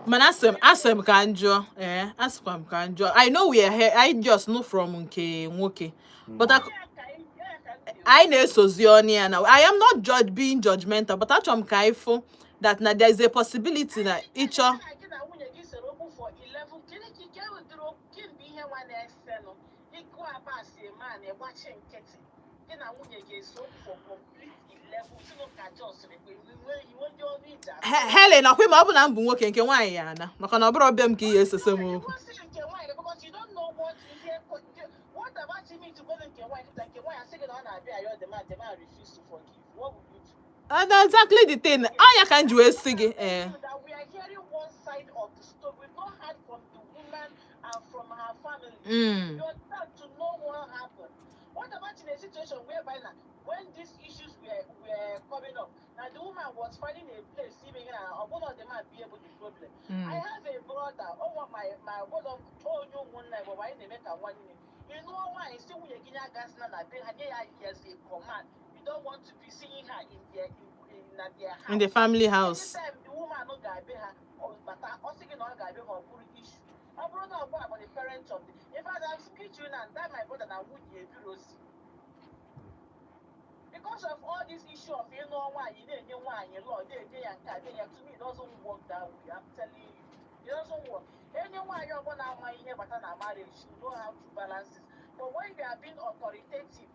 Man, asem kanjo. Asem kanjo. I know we are here. I just know from Nwoke. But I know Sozioni now. I am not being judgmental, but actually I'm kaiful that now there is a possibility that each other. Helen, akwai ma ọ bụ na mbụ nwoke nke nwaanyị ya na maka na ọ bụrụ ọbịa m ka ihe esese m okwu. What about him to go and get wine? Like why I say on I the man refuse to forgive. What would you do? That's exactly the thing. Anya can do a sige. That we are hearing one side of the story. We've not heard from the woman and from her family. You're sad to know what happened. What about in a situation whereby now, when these issues were coming up, now the woman was finding a place, even one of them might be able to problem. I have a brother, my one of all you one night, but I make a one. You know why? Still, we are getting a gas now. They have a command. You don't want to be seeing her in their house. In the family house. Anytime the woman no guy be her, but I also get no guy be her full issue. My brother about the parents of the. In fact, I'm speaking and that my brother now would be a bureau. Because of all this issue of you know why you didn't know why you law, they and to me it doesn't work that way. I'm telling you, it doesn't work. Anyone you're going to but a marriage, you know how to balance it. But when you are being authoritative,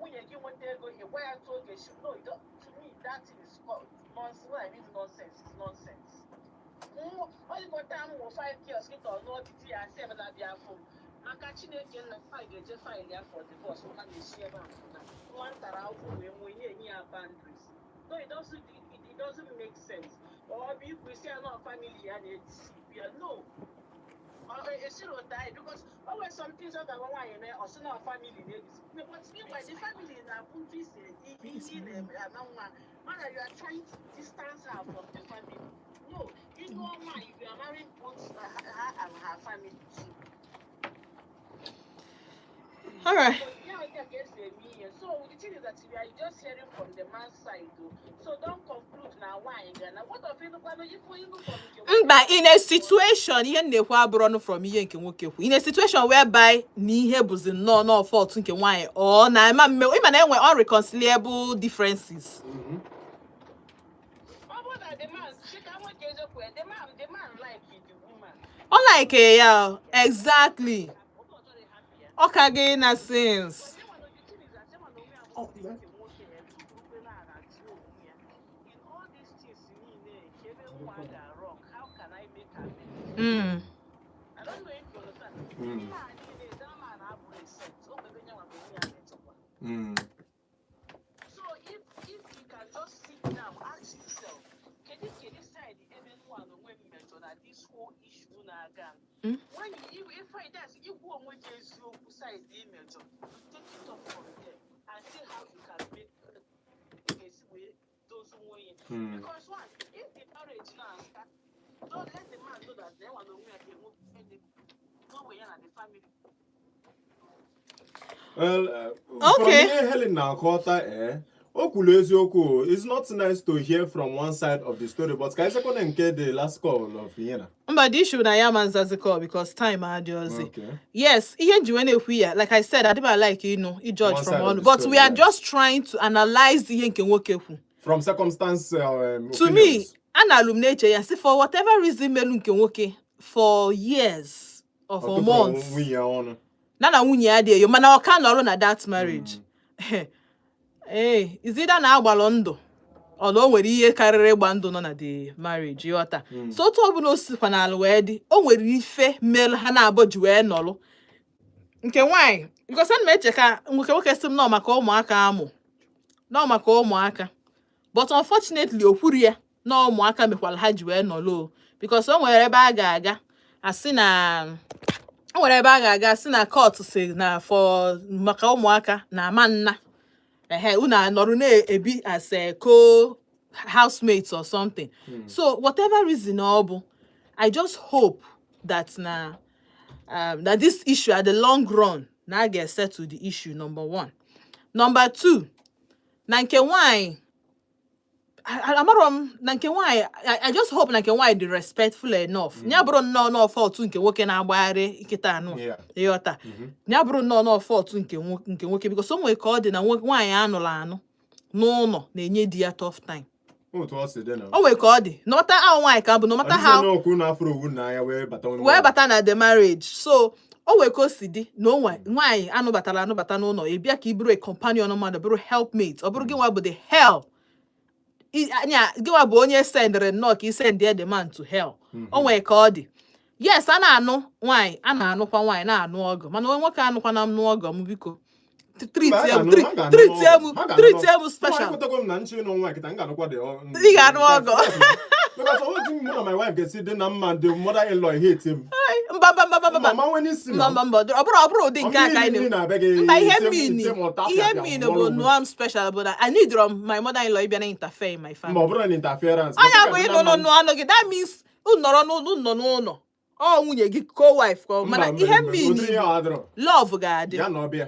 when you give one day go, why I told you, no, to me that is nonsense. What I mean nonsense is nonsense. Only for time 5 years, get or not, I say that they are from. I'm catching it again, I get a file for divorce. One is share one around when near boundaries. No, it doesn't make sense. Or we say our family and it's no. It should die because always some things that are or some our family but meanwhile the family in our countries in man you are trying to distance her from the family. No, you know why if you are marrying both her and her family too. All right. So the thing is that we are just hearing from the man's side though. So don't conclude now why again. What of you but in a situation from in a situation whereby ni was no fault nke why or na even unreconcilable differences. The man like the woman. Unlike yeah, exactly. Okay, again, a sense. I don't know if you understand. So if you can just sit down, ask yourself, can you decide everyone when you mention that this whole issue now again? When if I does, you go with Jesus side the image, take it up from there and see how you can make those who win. Because one, if the marriage now start, don't let the man know that they want to win no way in the family. Well, okay. From here, Helen now quarter Okwu, it's not nice to hear from one side of the story, but can I get the last call of Vienna? But this should I am answer call because time had yours. Okay. Yes, like I said, I don't like you judge One from side all, of the but story, we are yes. just trying to analyze the From circumstance to opinions. me, nature, yes, for whatever reason, melun for years or for months. Nana wunye ade yo mana oka nọrọ na that marriage. Hey, is it na agbalo ndụ? Ọ na o nwere ihe karịrị ịgba ndụ nọ na the marriage yota. So otu ọbụla o sikwa n'ala wee dị, o nwere ife mere ha na-abọ ji wee nọrọ. Nke nwaanyị, because ana m eche ka nwoke si m nọ maka ụmụaka amụ. Nọ maka ụmụaka. But unfortunately, o kwuru ya na ụmụaka mekwala ha ji wee nọrọ. Because o nwere ebe a ga-aga asị na o nwere ebe a ga-aga si na court si na for maka ụmụaka na amanna una nọrụ na-ebi as a co-housemates or something. So whatever reason ọ bụ, I just hope that that this issue at the long run na get settle the issue, number one. Number two, na nke nwaanyị I just hope na nke nwaanyị dị respectful enough. Nya bụrụ no fault nke nwoke na-agbagharị iketa anụ. Ịghọta. Nya bụrụ no fault nke nwoke because o nwere ka ọ dị na nwaanyị anụrụ anụ n'ụlọ na-enye di ya tough time. O nwere ka ọ dị. No matter how nwaanyị ka bụ, no matter how wee bata na the marriage. So o nwere ka o si dị na nwaanyị anụbata n'ụlọ ebia ka iburu a companion mmadụ bụrụ helpmate. Ọ bụrụ gị nwa bụ the hell. Giwa bụ onye sendere nnọọ ka send the man to hell. O nwere ka ọ dị. Yes, a na-anụ nwaanyị, a na-anụkwa nwaanyị na-anụ ọgụ. Mana nwoke anụkwa na anụ ọgụ m biko. Treat em special. Ị ga-anụ ọgụ. Because all thing my wife gets it, then the mother-in-law hate him. Mama when is mba ọbụrụ ụdị nke aka anyị mba ihe mean bụ no I'm special but I need my mother-in-law ịbịa na interfere in my family. Ma ọ bụrụ na interference. Anya bụ ịnọ anụ gị that means nọrọ n'ụlọ ọ nwunye gị co-wife ka mana ihe mean love ga-adị. Ya na ọbịa.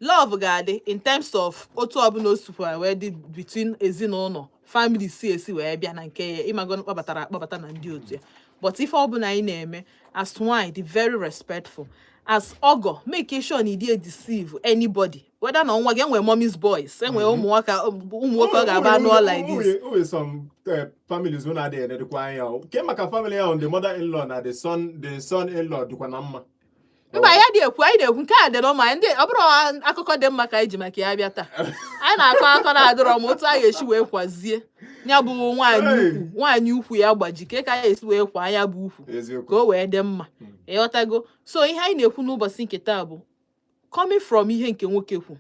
Love ga-adị in terms of otu ọbụla o supụrụ wee dị between ezinụlọ family si wee bịa na nke ya ịmago kpọbata na ndị otu ya but ife ọbụla anyị na-eme as nwanyị dị very respectful as ọgọ make sure na ị deceive anybody whether na nwa gị enwere mommy's boys enwere ụmụ nwoke ọ ga-aba anụ like this. Always some families who na-adịghị ededekwa anya ke maka family ahụ the mother-in-law na the son-in-law dịkwa na mma. Mba ya dị ekwu anyị na-ekwu nke a dị n'ọma ndị ọ bụrụ akụkọ dị mma ka anyị ji maka ya bịa taa anyị na-akọ akọ na-adịrọ m otu anyị esi wee kwazie ya bụ nwaanyị ukwu ya gbaji ka anyị esi wee kwa anya bụ ukwu ka o wee dị mma ịghọtago so ihe anyị na-ekwu n'ụbọchị nke taa bụ coming from ihe nke nwoke kwu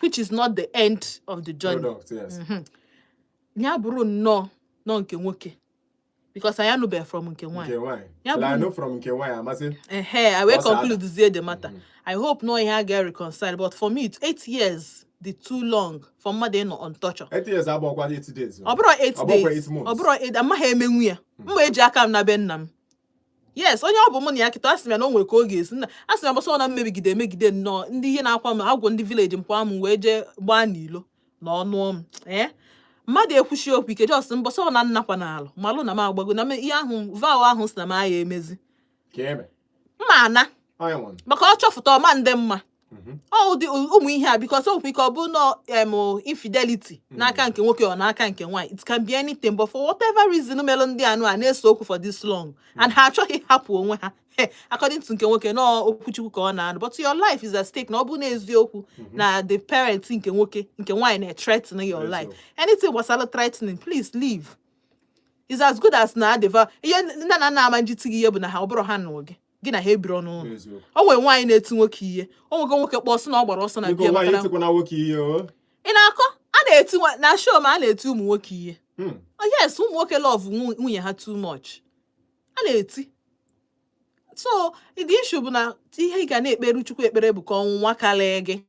which is not the end of the journey ya bụrụ nnọọ nke nwoke because I know from nke nwaanyị. I know from nke nwaanyị amasị. I will conclude the matter. I hope no ihe get reconciled but for me it's 8 years the too long for mother no untouched. 8 years abụọ 8 days. Ọ bụrụ 8 days. Ọ bụrụ 8 amaghị emenwu ya. Mma eji aka m na be nna m. Yes, onye ọ bụ mụ na ya kịta asị m ya na o nwere ka oge esi nna asị m ọsọ na mmegide nnọọ ndị ihe na-akwa m agwụ ndị village mkwa m wee jee gbaa n'ilo na ọnụ m. Mmadụ ekwuchi okwu ike just mbọsọ na nnakwa n'alụ malụ na m agbago na ihe ahụ vow ahụ si na m aya emezi mma ana maka ọ chọfụta ọma ndị mma ọ dị ụmụ ihe a because okwu ike ọ bụ no infidelity n'aka nke nwoke ọ n'aka nke nwaanyị it can be anything but for whatever reason melụ ndị anụ a na-eso okwu for this long and ha achọghị hapụ onwe ha according to nke nwoke no okwuchukwu ka ọ na-anụ but your life is at stake na ọ bụ n'eziokwu na the parents nke nwoke nke nwaanyị na-threaten your life anything gbasara threatening please leave is as good as na adịva ihe nna na nna ama njiti gị ihe bụ na ha ọ bụrụ ha nụ gị na ha ebiri ọnụ ụlọ o nwere nwaanyị na-eti nwoke ihe o nwego nwoke kpọsị na ọ gbara ọsọ na bịa ị na-akọ a na-eti na show ma a na-eti ụmụ nwoke ihe yes ụmụ nwoke love nwunye ha too much a na-eti so the issue bụ na ihe ị ga na-ekpere Chukwu ekpere bụ ka ọnwụnwa karịa gị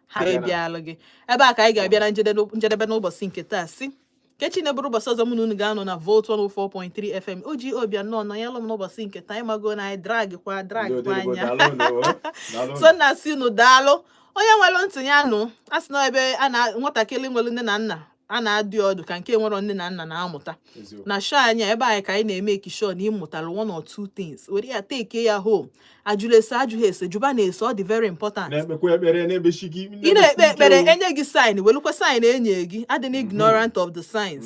ha ịbịalụ gị ebe a ka anyị ga-abịa na njedebe n'ụbọchị nke taa si kechi na-eburu ụbọchị ọzọ mụ na unu ga-anọ na Volt 104.3 FM oji obia nọ na ya lụ m n'ụbọchị nke taa ịmago na anyị drag kwa anya so nna si unu daalụ onye nwere ntị ya nụ a sị na ebe nwatakịrị nwere nne na nna a na-adị ọdụ ka nke nwere nne na nna na-amụta na show anya ebe anyị ka anyị na-eme sure na ịmụtara one or two things were ya take ya home ajụghị ese jụba na-ese ọ dị very important ị na-ekpe ekpere enye gị sign welukwa sign enye gị adịna ignorant of the signs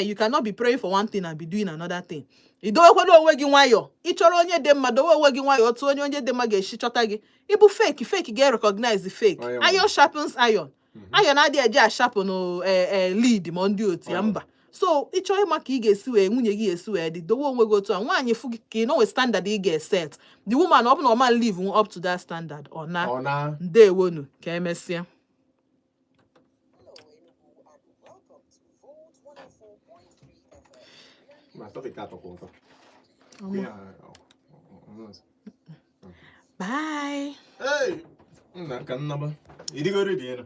you cannot be praying for one thing and be doing another thing idowekwala onwe gị nwayọ ịchọrọ onye dị mma dowe onwe gị nwayọ otu onye dị mma ga-esi chọta gị ịbụ fake ga-recognize fake iron sharpens iron iron adịghị eji ashapụ no lead ma ndị otu ya mba so ịchọghị maka ị ga-esi wee nwunye gị esi wee dị dowe onwe gị otu a nwaanyị fụ gị ka ị nọwe standard ị ga-eset the woman ọ bụ na ọma live up to that standard ọ na ndewonu ka emesịa. Bye. Hey, nna ka nnaba. Idigoro dị elu.